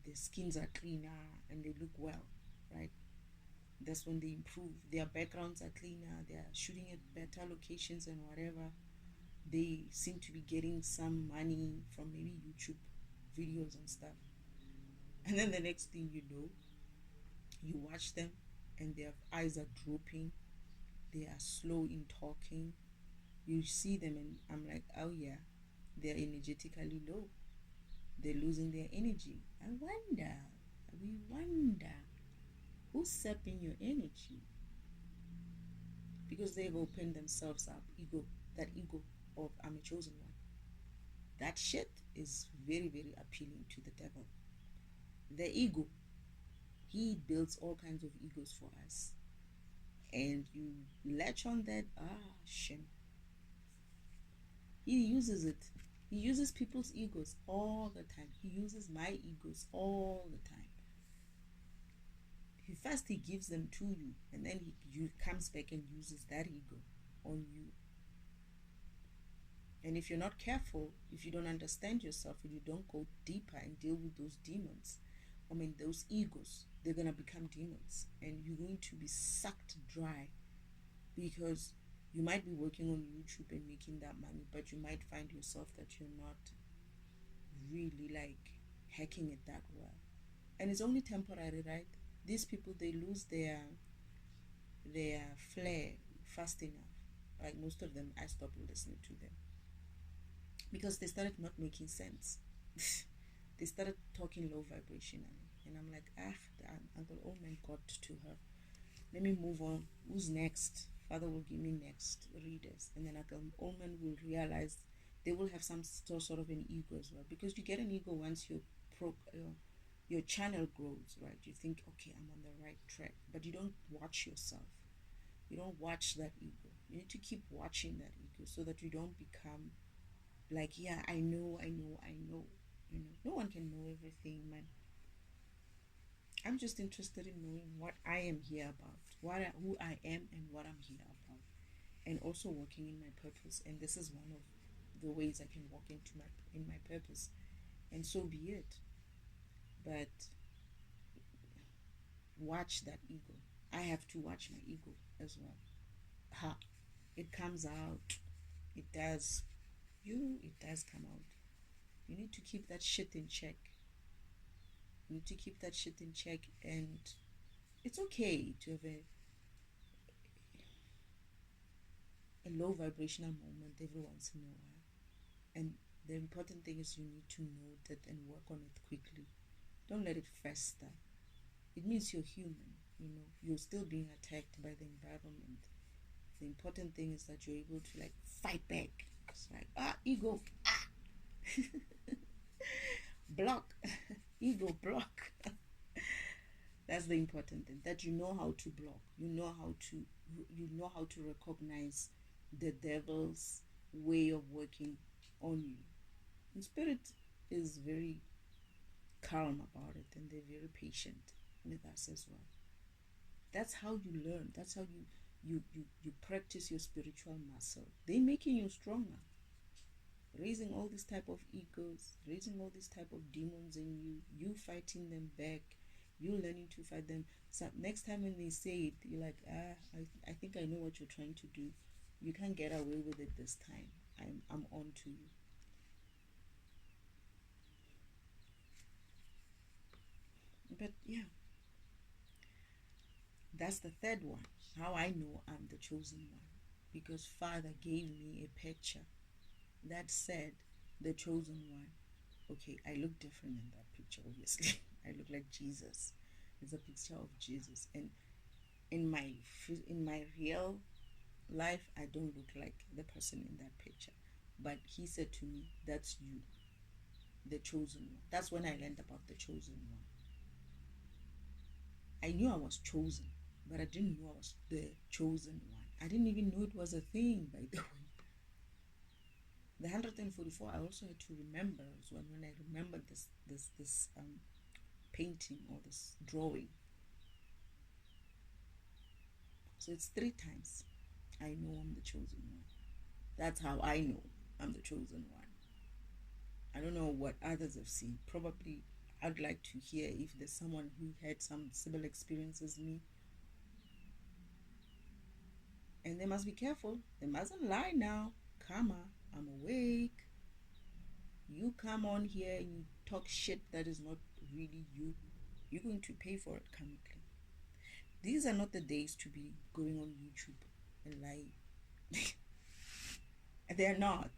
Their skins are cleaner and they look well, right? That's when they improve. Their backgrounds are cleaner, they are shooting at better locations and whatever. They seem to be getting some money from maybe YouTube videos and stuff. And then the next thing you know, you watch them and their eyes are drooping, they are slow in talking. You see them and I'm like, oh yeah, they're energetically low. They're losing their energy. We wonder who's sapping your energy, because they've opened themselves up. That ego of I'm a chosen one. That shit is very, very appealing to the devil. The ego, he builds all kinds of egos for us. And you latch on that, shame. He uses it. He uses people's egos all the time. He uses my egos all the time. He gives them to you, and then he comes back and uses that ego on you. And if you're not careful, if you don't understand yourself and you don't go deeper and deal with those demons, those egos, they're going to become demons and you're going to be sucked dry, because you might be working on YouTube and making that money, but you might find yourself that you're not really like hacking it that well. And it's only temporary, right? These people, they lose their flair fast enough. Like most of them, I stopped listening to them because they started not making sense. They started talking low vibrationally, and I'm like, the Uncle Oman got to her. Let me move on. Who's next? Father will give me next readers, and then Uncle Oman will realize they will have some sort of an ego as well, because you get an ego once your channel grows, right? You think, okay, I'm on the right track, but you don't watch yourself. You don't watch that ego. You need to keep watching that ego so that you don't become like, yeah, I know, I know, I know. You know, no one can know everything, man. I'm just interested in knowing what I am here about, who I am, and what I'm here about, and also working in my purpose. And this is one of the ways I can walk into my purpose, and so be it. But watch that ego. I have to watch my ego as well. Ha! It comes out. It does. It does come out. You need to keep that shit in check. You need to keep that shit in check, and it's okay to have a low vibrational moment every once in a while. And the important thing is you need to note it and work on it quickly. Don't let it fester. It means you're human, you know, you're still being attacked by the environment. The important thing is that you're able to like fight back. It's like, ego, block, ego, block. That's the important thing, that you know how to block. You know how to recognize the devil's way of working on you. And spirit is very calm about it, and they're very patient with us as well. That's how you learn. That's how you practice your spiritual muscle. They're making you stronger, raising all this type of egos, raising all this type of demons in you, you fighting them back, you learning to fight them. So next time when they say it, you're like, I think I know what you're trying to do. You can't get away with it this time. I'm on to you. But yeah, that's the third one. How I know I'm the chosen one. Because Father gave me a picture that said the chosen one. Okay, I look different in that picture, obviously. I look like Jesus. It's a picture of Jesus. And in my real life, I don't look like the person in that picture. But he said to me, that's you, the chosen one. That's when I learned about the chosen one. I knew I was chosen, but I didn't know I was the chosen one. I didn't even know it was a thing, by the way. The 144, I also had to remember as well, when I remembered this painting or this drawing. So it's 3 times I know I'm the chosen one. That's how I know I'm the chosen one. I don't know what others have seen. Probably I'd like to hear if there's someone who had some similar experience as me. And they must be careful. They mustn't lie now. Karma, I'm awake. You come on here and you talk shit that is not really you. You're going to pay for it karmically. These are not the days to be going on YouTube and lying. They're not.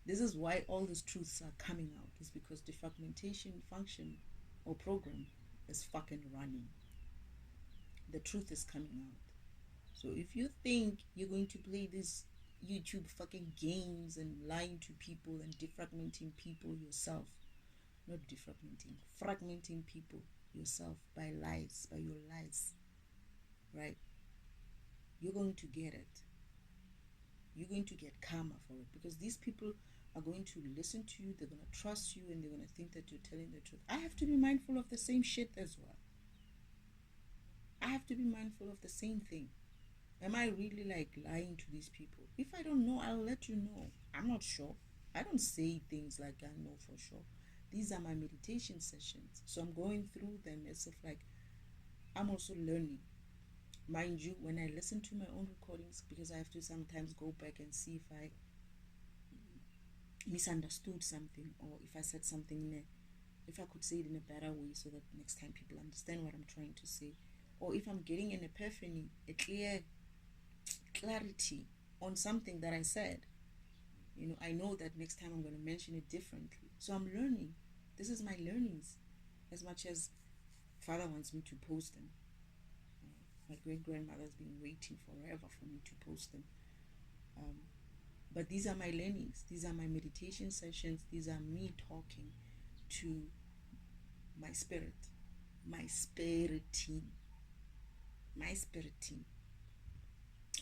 This is why all these truths are coming out. Is because the fragmentation function or program is fucking running. The truth is coming out. So if you think you're going to play these YouTube fucking games and lying to people and defragmenting people yourself, not defragmenting, fragmenting people yourself by lies, by your lies, right? You're going to get it. You're going to get karma for it, because these people are going to listen to you, they're going to trust you, and they're going to think that you're telling the truth. I have to be mindful of the same shit as well. I have to be mindful of the same thing. Am I really like lying to these people? If I don't know, I'll let you know. I'm not sure. I don't say things like I know for sure. These are my meditation sessions. So I'm going through them as if like I'm also learning. Mind you, when I listen to my own recordings, because I have to sometimes go back and see if I misunderstood something, or if I said something if I could say it in a better way so that next time people understand what I'm trying to say, or if I'm getting an epiphany, a clear clarity on something that I said. You know, I know that next time I'm going to mention it differently. So I'm learning. This is my learnings, as much as Father wants me to post them. My great grandmother's been waiting forever for me to post them. But these are my learnings. These are my meditation sessions. These are me talking to my spirit, my spirit team,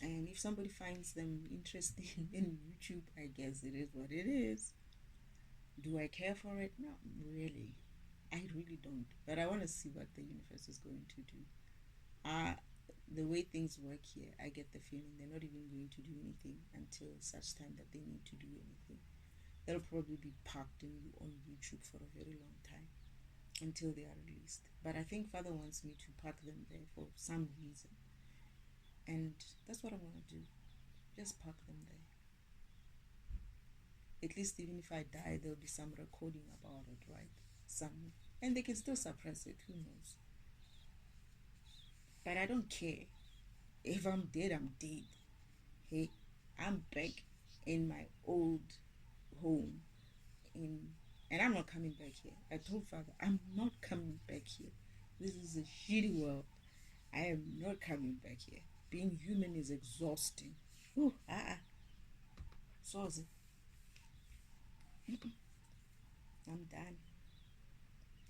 And if somebody finds them interesting in YouTube, I guess it is what it is. Do I care for it? Not really. I really don't. But I want to see what the universe is going to do. Uh, the way things work here, I get the feeling they're not even going to do anything until such time that they need to do anything. They'll probably be parked on YouTube for a very long time until they are released. But I think Father wants me to park them there for some reason. And that's what I want to do. Just park them there. At least even if I die, there'll be some recording about it, right? Some, and they can still suppress it, who knows? But I don't care. If I'm dead, I'm dead. Hey, I'm back in my old home in and I'm not coming back here. I told Father, I'm not coming back here. This is a shitty world. I am not coming back here. Being human is exhausting. Ooh, so is it. I'm done.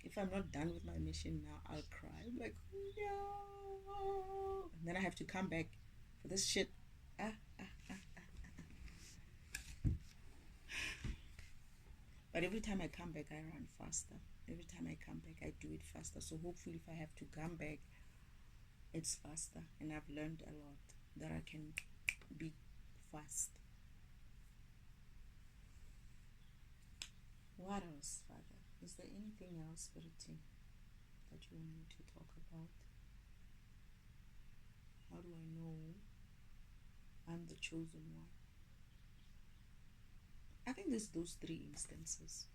If I'm not done with my mission now, I'll cry. I'm like, no. And then I have to come back for this shit. Ah, ah, ah. But every time I come back, I run faster. Every time I come back, I do it faster. So hopefully, if I have to come back, it's faster. And I've learned a lot that I can be fast. What else, Father? Is there anything else, Spirit Team, that you want me to talk about? How do I know I'm the chosen one? I think there's those three instances.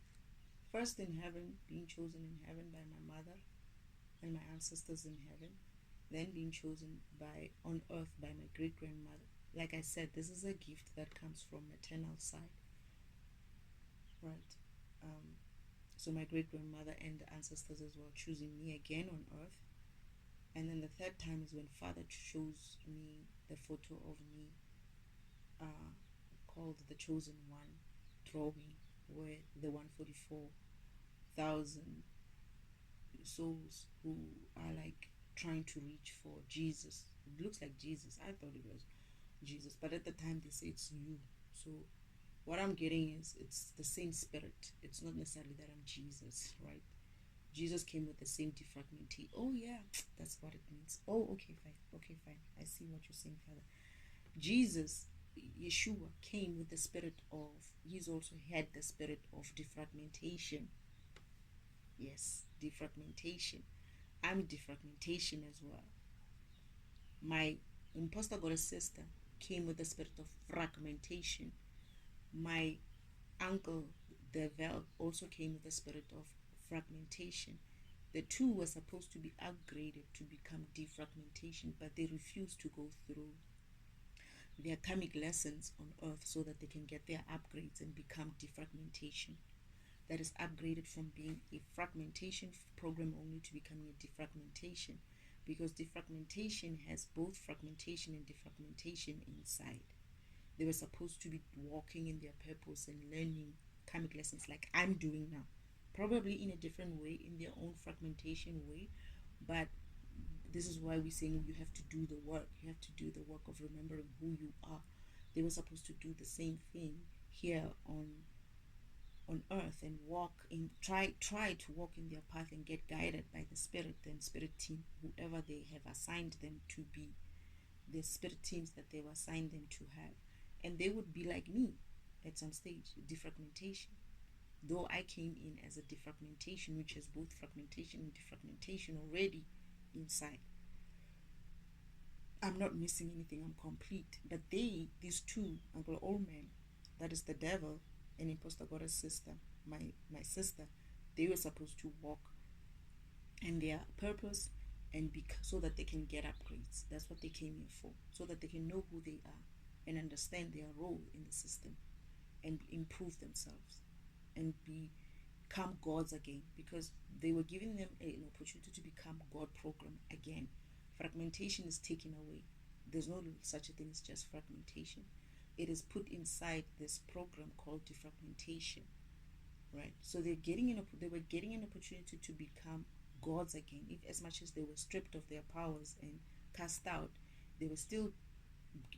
First in heaven, being chosen in heaven by my mother and my ancestors in heaven. Then being chosen on earth by my great grandmother. Like I said, this is a gift that comes from maternal side, right? So my great grandmother and the ancestors as well choosing me again on earth. And then the third time is when Father shows me the photo of me, called the chosen one drawing, where the 144,000 souls who are like trying to reach for Jesus. It looks like Jesus. I thought it was Jesus, but at the time they say it's you. So what I'm getting is it's the same spirit. It's not necessarily that I'm Jesus, right? Jesus came with the same defragmentation. Oh yeah, that's what it means. Oh, okay, fine. Okay, fine. I see what you're saying, Father. Jesus, Yeshua, came with the spirit of. He's also had the spirit of defragmentation. Yes, defragmentation. I'm defragmentation as well. My imposter goddess sister came with the spirit of fragmentation. My uncle, the Vel, also came with the spirit of fragmentation. The two were supposed to be upgraded to become defragmentation, but they refused to go through their karmic lessons on earth so that they can get their upgrades and become defragmentation. That is upgraded from being a fragmentation program only to becoming a defragmentation, because defragmentation has both fragmentation and defragmentation inside. They were supposed to be walking in their purpose and learning karmic lessons like I'm doing now, probably in a different way, in their own fragmentation way. But this is why we're saying you have to do the work. You have to do the work of remembering who you are. They were supposed to do the same thing here on earth and walk in try to walk in their path and get guided by the spirit and spirit team, whoever they have assigned them to be, the spirit teams that they've assigned them to have. And they would be like me at some stage, defragmentation. Though I came in as a defragmentation, which has both fragmentation and defragmentation already inside. I'm not missing anything, I'm complete. But these two, Uncle Oldman, that is the devil, and imposter goddess sister, my sister, they were supposed to walk in their purpose and so that they can get upgrades. That's what they came here for, so that they can know who they are and understand their role in the system and improve themselves and become gods again, because they were giving them an opportunity to become God program again. Fragmentation is taken away. There's no such a thing as just fragmentation. It is put inside this program called defragmentation, right? So they were getting an opportunity to become gods again. If as much as they were stripped of their powers and cast out, they were still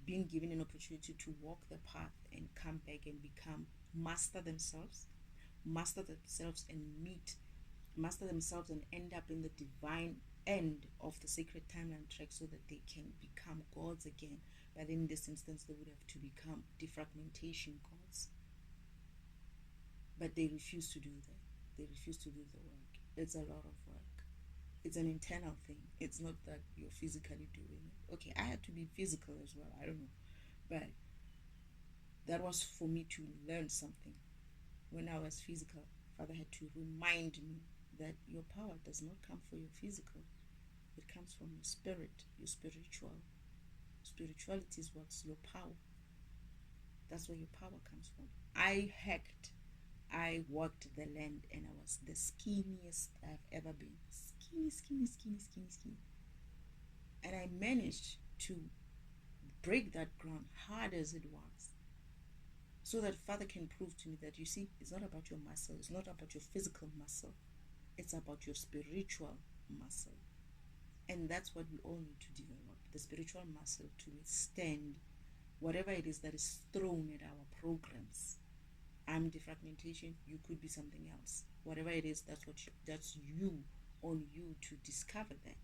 being given an opportunity to walk the path and come back and master themselves, and master themselves and end up in the divine end of the sacred timeline track so that they can become gods again. But in this instance, they would have to become defragmentation gods. But they refuse to do that. They refuse to do the work. It's a lot of work. It's an internal thing. It's not that you're physically doing it. Okay, I had to be physical as well. I don't know. But that was for me to learn something. When I was physical, Father had to remind me that your power does not come from your physical. It comes from your spirit, your spiritual. Spirituality is what's your power. That's where your power comes from. I walked the land and I was the skinniest I've ever been. Skinny. And I managed to break that ground, hard as it was, so that Father can prove to me that, you see, it's not about your muscle, it's not about your physical muscle, it's about your spiritual muscle. And that's what we all need to develop, the spiritual muscle to withstand whatever it is that is thrown at our programs. I'm defragmentation, you could be something else. Whatever it is, that's you on you to discover that.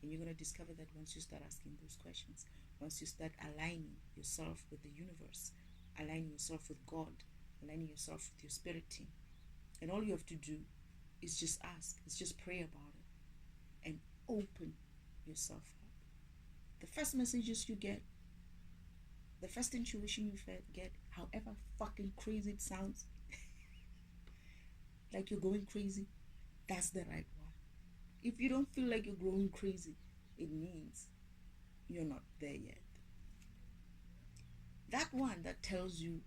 And you're going to discover that once you start asking those questions, once you start aligning yourself with the universe, aligning yourself with God, aligning yourself with your spirit team. And all you have to do is just ask, is just pray about it and open yourself up. The first messages you get, the first intuition you get, however fucking crazy it sounds, like you're going crazy, that's the right one. If you don't feel like you're going crazy, it means you're not there yet. That one that tells you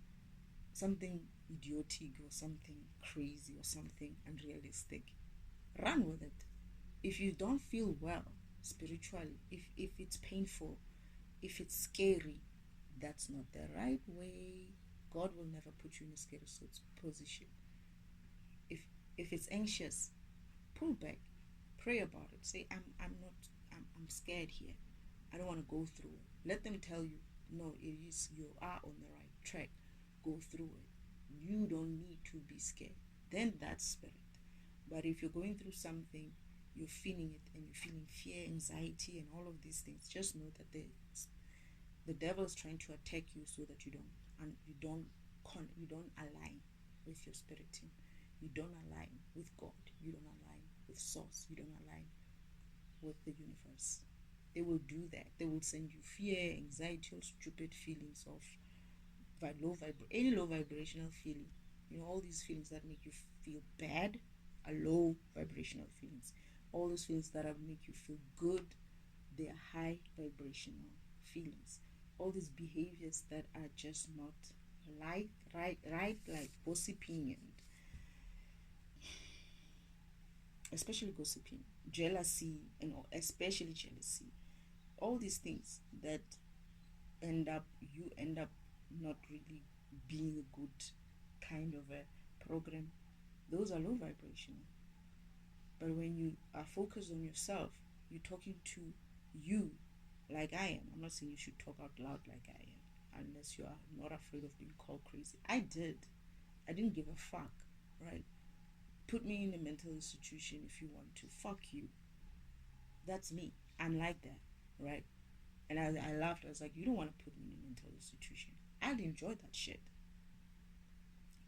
something idiotic or something crazy or something unrealistic, run with it. If you don't feel well spiritually, if it's painful, if it's scary, that's not the right way. God will never put you in a scary position. If it's anxious, pull back, pray about it. Say, I'm scared here. I don't want to go through it. Let them tell you, no, it is, you are on the right track. Go through it. You don't need to be scared. Then that's spirit. But if you're going through something, you're feeling it, and you're feeling fear, anxiety, and all of these things, just know that the devil is trying to attack you so that you don't align with your spirit team. You don't align with God. You don't align with source. You don't align with the universe. They will do that. They will send you fear, anxiety, or stupid feelings of any low vibrational feeling. All these feelings that make you feel bad are low vibrational feelings. All those feelings that make you feel good, they are high vibrational feelings. All these behaviors that are just not right, like gossiping, and especially gossiping, jealousy, and especially jealousy. All these things that end up not really being a good kind of a program, those are low vibrational. But when you are focused on yourself, you're talking to you like I am. I'm not saying you should talk out loud like I am, unless you are not afraid of being called crazy. I didn't give a fuck, right? Put me in a mental institution if you want to. Fuck you. That's me. I'm like that, right? And I laughed. I was like, you don't want to put me in a mental institution. I'd enjoy that shit.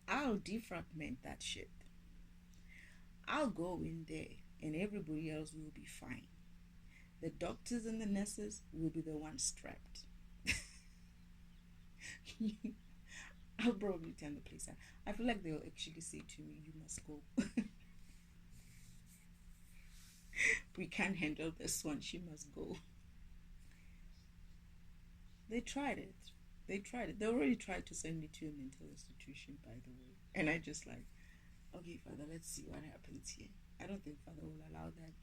I'll defragment that shit. I'll go in there and everybody else will be fine. The doctors and the nurses will be the ones strapped. I'll probably turn the place out. I feel like they'll actually say to me, you must go. We can't handle this one. She must go. They tried it. They already tried to send me to a mental institution, by the way. And I just like, okay, Father, let's see what happens here. I don't think Father will allow that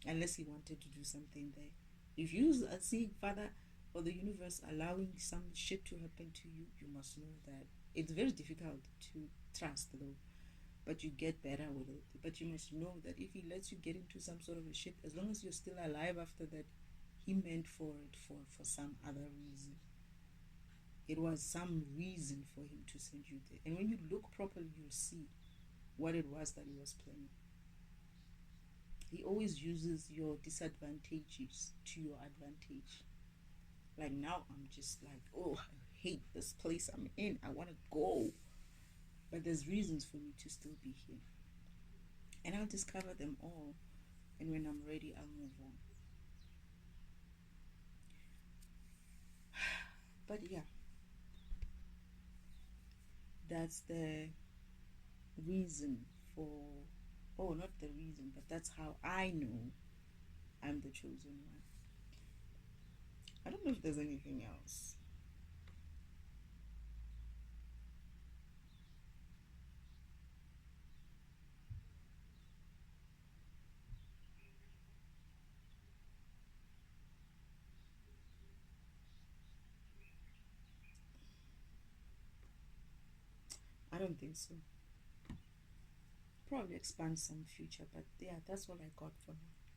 unless he wanted to do something there. If you see Father or the universe allowing some shit to happen to you, you must know that it's very difficult to trust though, but you get better with it. But you must know that if he lets you get into some sort of a shit, as long as you're still alive after that, he meant for it for some other reason. It was some reason for him to send you there. And when you look properly, you'll see what it was that he was planning. He always uses your disadvantages to your advantage. Like now, I'm just like, oh, I hate this place I'm in. I want to go. But there's reasons for me to still be here. And I'll discover them all. And when I'm ready, I'll move on. But yeah, that's the reason for, oh, not the reason, but that's how I know I'm the chosen one. I don't know if there's anything else. I don't think so. Probably expand some future, but yeah, that's all I got for now.